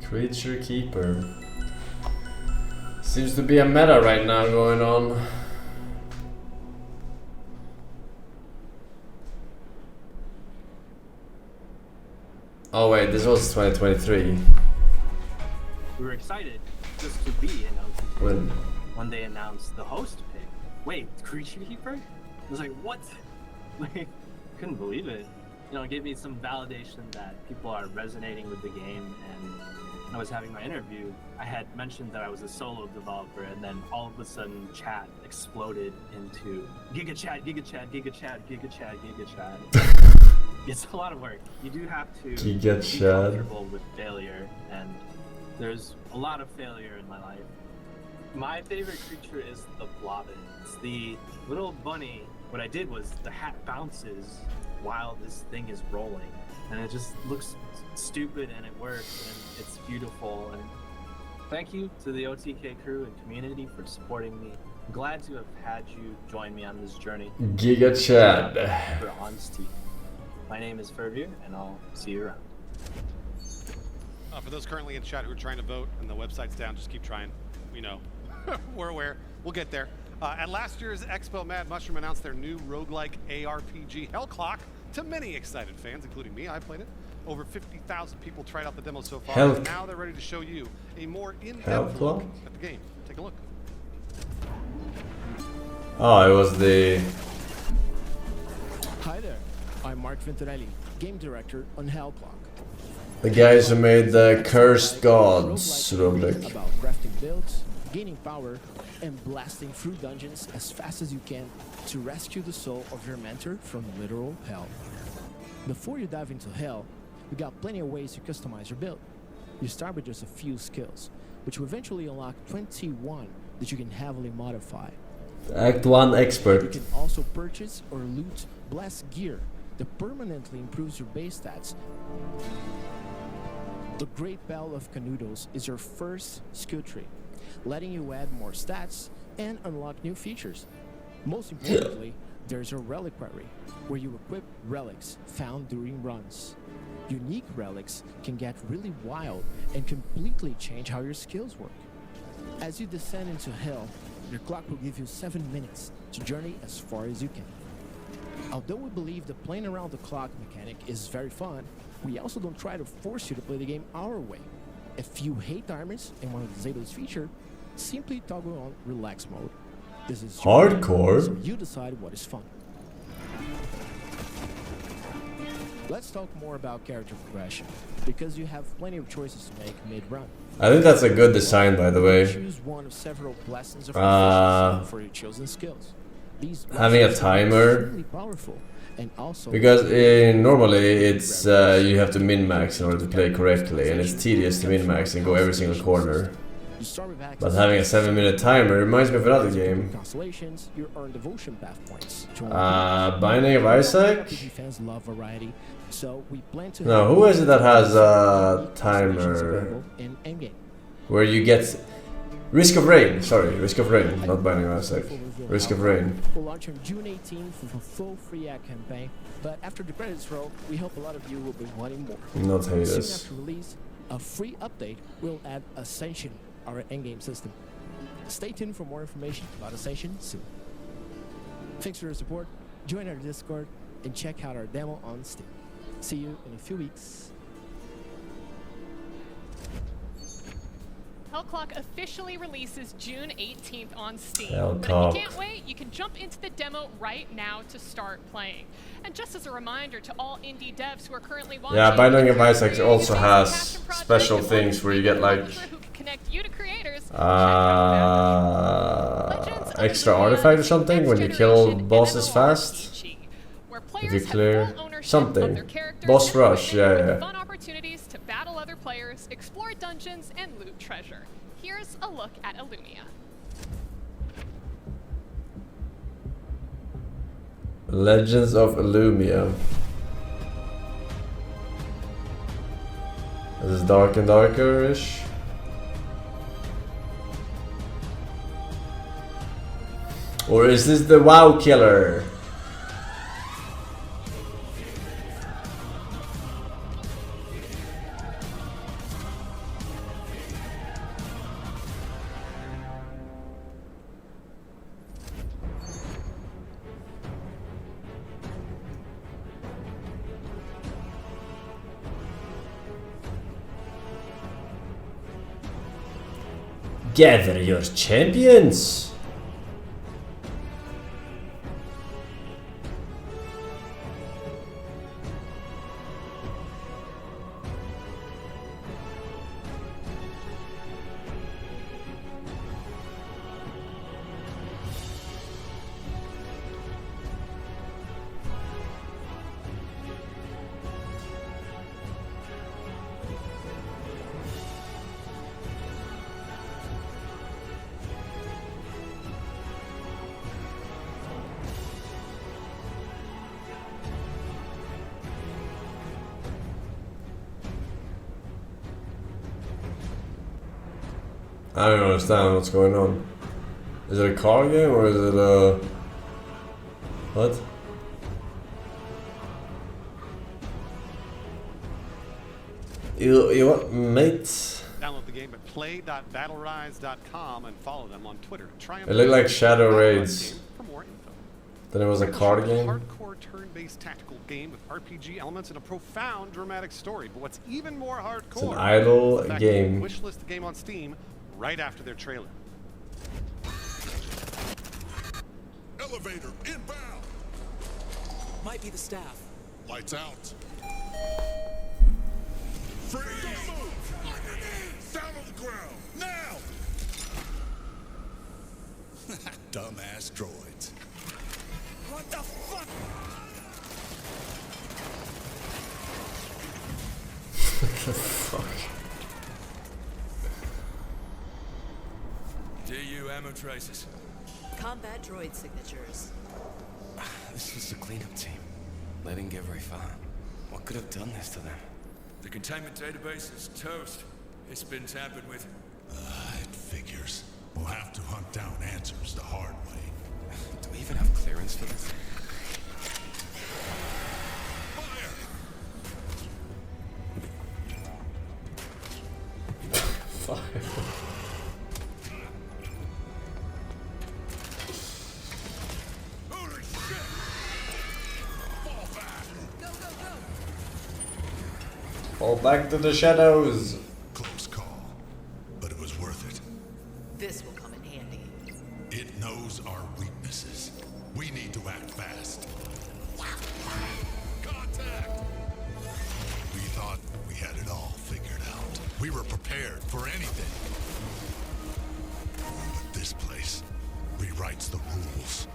Creature Keeper. Seems to be a meta right now going on. Oh wait, this was 2023. We were excited just to be in OTK. When they announced the host pick. Wait, Creature Keeper? I was like, what? Like, couldn't believe it. You know, it gave me some validation that people are resonating with the game. And when I was having my interview, I had mentioned that I was a solo developer, and then all of a sudden chat exploded into Giga Chat, Giga Chat, Giga Chat, Giga Chat, Giga Chat. It's a lot of work. You do have to be comfortable with failure, and there's a lot of failure in my life. My favorite creature is the Blobbin. It's the little bunny. What I did was the hat bounces while this thing is rolling, and it just looks stupid, and it works, and it's beautiful. And thank you to the OTK crew and community for supporting me. I'm glad to have had you join me on this journey. Giga Chad. For honesty. My name is Fervier, and I'll see you around. For those currently in chat who are trying to vote and the website's down, just keep trying. We know. We're aware. We'll get there. At last year's Expo, Mad Mushroom announced their new roguelike ARPG Hell Clock to many excited fans, including me. I played it. Over 50,000 people tried out the demo so far, and now they're ready to show you a more in-depth look at the game. Take a look. Oh, it was the... Hi there, I'm Mark Venturelli, game director on Hell Clock. The guys who made the Cursed Gods roguelike. About crafting builds, gaining power, and blasting through dungeons as fast as you can to rescue the soul of your mentor from literal hell. Before you dive into hell, we got plenty of ways to customize your build. You start with just a few skills, which will eventually unlock 21 that you can heavily modify. Act 1 expert. You can also purchase or loot blast gear that permanently improves your base stats. The Great Bell of Canoodles is your first skill tree, letting you add more stats and unlock new features. Most importantly, there's a reliquary, where you equip relics found during runs. Unique relics can get really wild and completely change how your skills work. As you descend into hell, your clock will give you 7 minutes to journey as far as you can. Although we believe the playing around the clock mechanic is very fun, We also don't try to force you to play the game our way. If you hate diamonds and want to disable this feature, simply toggle on relax mode. This is hardcore, so you decide what is fun. Let's talk more about character progression, because you have plenty of choices to make mid-run. I think that's a good design, by the way. Choose one of several blessings of proficiency for your chosen skills. These Having a timer, really powerful, and also because normally it's you have to min-max in order to play correctly, and it's tedious to min-max and go every single corner. But having a 7-minute timer reminds me of another game. Constellations, you earn devotion path points. Binding of Isaac? Fans love variety, so we plan to No, who is it that has a timer? Where you get Risk of Rain, sorry, Risk of Rain, not Binding of Isaac. Risk of Rain. We'll launch on June 18th for a full free ad campaign, but after the credits roll, we hope a lot of you will be wanting more. Not Soon haters. after release, a free update will add Ascension, our endgame system. Stay tuned for more information about Ascension soon. Thanks for your support, join our Discord, and check out our demo on Steam. See you in a few weeks. Hellclock officially releases June 18th on Steam. Hellclock. But if you can't wait, you can jump into the demo right now to start playing. And just as a reminder to all indie devs who are currently watching, Yeah, Binding of Isaac also has special things where you get like extra artifact or something when you kill bosses fast. If you clear something. Boss rush, yeah. Fun opportunities to battle other players, explore dungeons, and loot treasure. Here's a look at Illumia. Legends of Illumia. This is dark and darker-ish. Or is this the WoW killer? Gather your champions! I don't understand what's going on. Is it a card game or is it a... What? You what, mate? Download the game at play.battlerise.com and follow them on Twitter. It looked like Shadow Raids. For more info. Then it was a card game. Hardcore turn-based tactical game with RPG elements and a profound dramatic story. But what's even more hardcore? It's an idle is the fact game. that they wishlist the game on Steam right after their trailer. Elevator inbound. Might be the staff. Lights out. Freeze! Don't move! Down on the ground! Now! Dumbass droids. What the fuck? What the fuck? DU ammo traces. Combat droid signatures. This was the cleanup team. They didn't get very far. What could have done this to them? The containment database is toast. It's been tampered with. It figures. We'll have to hunt down answers the hard way. Do we even have clearance for this? Fire. back to the shadows. Close call, but it was worth it. This will come in handy. It knows our weaknesses. We need to act fast. Contact! We thought we had it all figured out. We were prepared for anything. But this place rewrites the rules.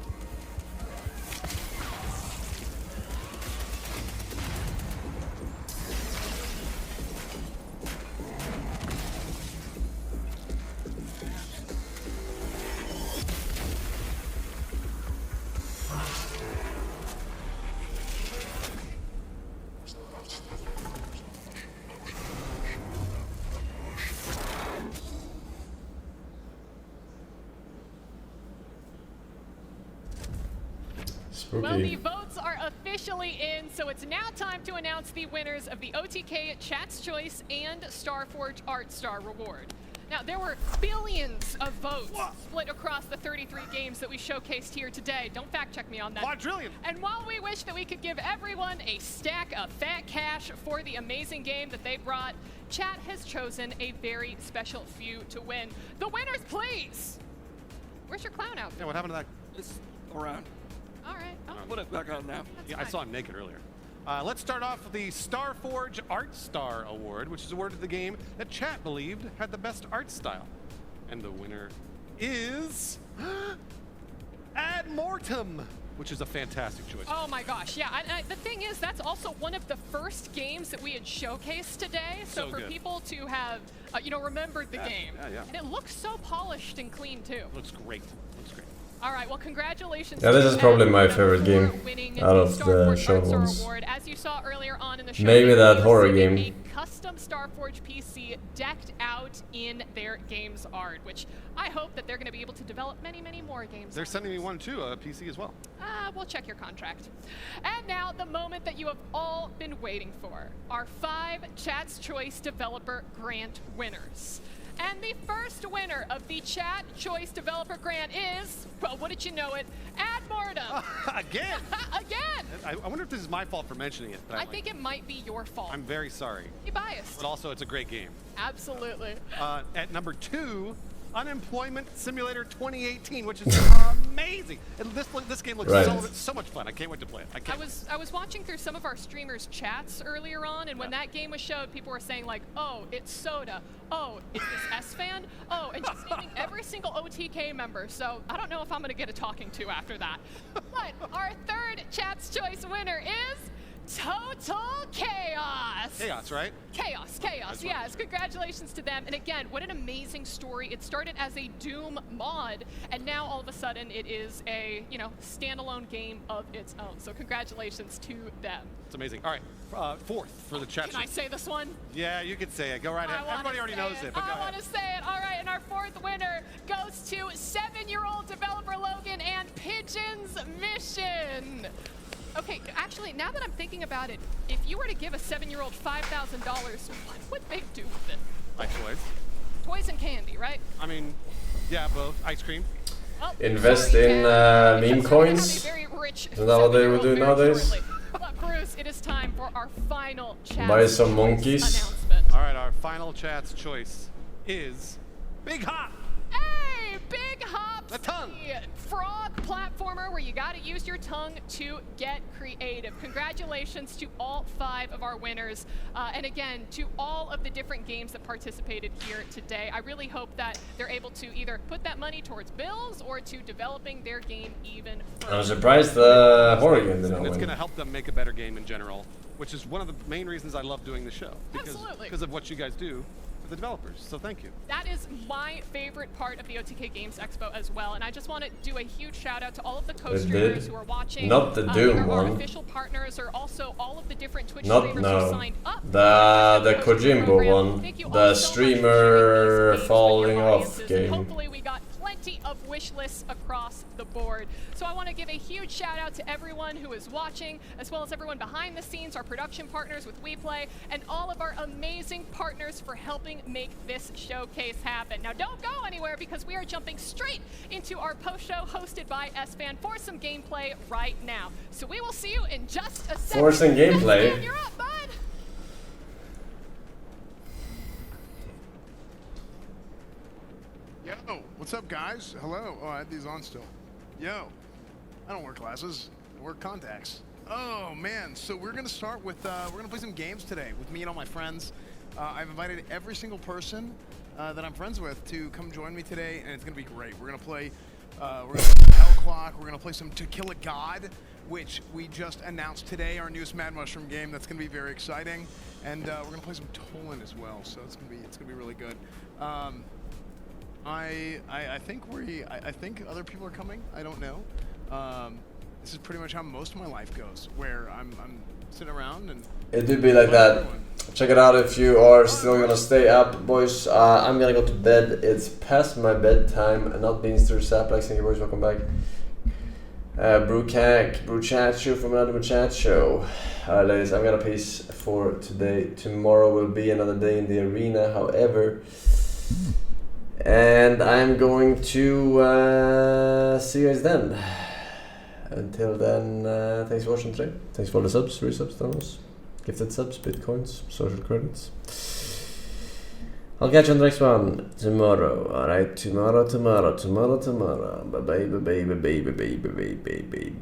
Well, the votes are officially in, so it's now time to announce the winners of the OTK Chat's Choice and Starforge Art Star Reward. Now, there were billions of votes split across the 33 games that we showcased here today. Don't fact check me on that. Quadrillion! And while we wish that we could give everyone a stack of fat cash for the amazing game that they brought, Chat has chosen a very special few to win. The winners, please! Where's your clown outfit? Yeah, what happened to that? It's around. All right. Oh. Put it back on now. Yeah, I saw him naked earlier. Let's start off with the Starforge Art Star Award, which is awarded to the game that Chat believed had the best art style. And the winner is Ad Mortem, which is a fantastic choice. Oh my gosh, yeah. The thing is, that's also one of the first games that we had showcased today. So for good. people to have, remembered the game. Yeah. And it looks so polished and clean too. Looks great. Looks great. All right, well, congratulations. Yeah, this is probably my Ed favorite game out of the shown ones. As you saw earlier on in the show, Maybe that horror game. A custom Starforge PC decked out in their games art, which I hope that they're going to be able to develop many, many more games. They're sending me one too, a PC as well. We'll check your contract. And now the moment that you have all been waiting for. Our 5 Chat's Choice Developer Grant winners. And the first winner of the Chat Choice Developer Grant is, well, wouldn't you know it, Ad Mortem. Again? Again! I wonder if this is my fault for mentioning it. I think it might be your fault. I'm very sorry. Be biased. But also, it's a great game. Absolutely. At number 2, Unemployment Simulator 2018, which is amazing. And this game looks so much fun. I can't wait to play it. I was watching through some of our streamers' chats earlier on, and when that game was showed, people were saying like, "Oh, it's Soda. Oh, is this S-Fan? Oh," and just naming every single OTK member. So I don't know if I'm gonna get a talking to after that. But our third Chat's Choice winner is Total Chaos! Chaos, right? Chaos, yes. Congratulations to them. And again, what an amazing story. It started as a Doom mod, and now all of a sudden it is a, standalone game of its own. So congratulations to them. It's amazing. All right, 4th for the chat. Can I say this one? Yeah, you can say it. Go right ahead. Everybody already knows it, but go I want to say it. All right, and our 4th winner goes to 7-year-old developer Logan and Pigeon's Mission. Okay, actually, now that I'm thinking about it, if you were to give a 7-year-old $5,000, what would they do with it? Like toys. Toys and candy, right? I mean, yeah, both. Ice cream. Invest in meme coins? Isn't that what they would do nowadays? But Bruce, it is time for our final chat. Buy some monkeys. All right, our final Chat's Choice is Big Hop. Hey, Big Hop! The tongue! Frog platformer where you gotta use your tongue to get creative. Congratulations to all 5 of our winners. And again, to all of the different games that participated here today. I really hope that they're able to either put that money towards bills or to developing their game even further. I'm surprised the horror game didn't win. It's going to help them make a better game in general, which is one of the main reasons I love doing the show. Because of what you guys do for the developers, so thank you. That is my favorite part of the OTK Games Expo as well, and I just want to do a huge shout out to all of the co-streamers who are watching. Not the Doom our one. official partners, or also all of the different Twitch Not streamers no. who signed up. The Kojimbo one. The streamer falling off game. Hopefully we got plenty of wish lists across the board. So I want to give a huge shout out to everyone who is watching, as well as everyone behind the scenes, our production partners with WePlay, and all of our amazing partners for helping make this showcase happen. Now don't go anywhere, because we are jumping straight into our post show hosted by S-Fan for some gameplay right now. So we will see you in just a second. Forsen gameplay. S-Fan, you're up, bud. what's up, guys? Hello. Oh, I had these on still. Yo, I don't wear glasses. I wear contacts. Oh man, so we're gonna start with we're gonna play some games today with me and all my friends. I've invited every single person that I'm friends with to come join me today, and it's gonna be great. We're gonna play Hell Clock. We're gonna play some To Kill a God, which we just announced today, our newest Mad Mushroom game. That's gonna be very exciting, and we're gonna play some Tolan as well. So it's gonna be really good. I think other people are coming. I don't know. This is pretty much how most of my life goes, where I'm sitting around and it do be like that. Check it out if you are still gonna stay up, boys. I'm gonna go to bed. It's past my bedtime. And not being Stir Saplax. Thank you, boys. Welcome back. Bruchacho from another Bruchacho. Alright, ladies, I'm gonna peace for today. Tomorrow will be another day in the arena, however. And I'm going to see you guys then. Until then, thanks for watching today. Thanks for all the subs, resubs, downloads, gifted subs, bitcoins, social credits. I'll catch you on the next one tomorrow. Alright, tomorrow. Bye bye.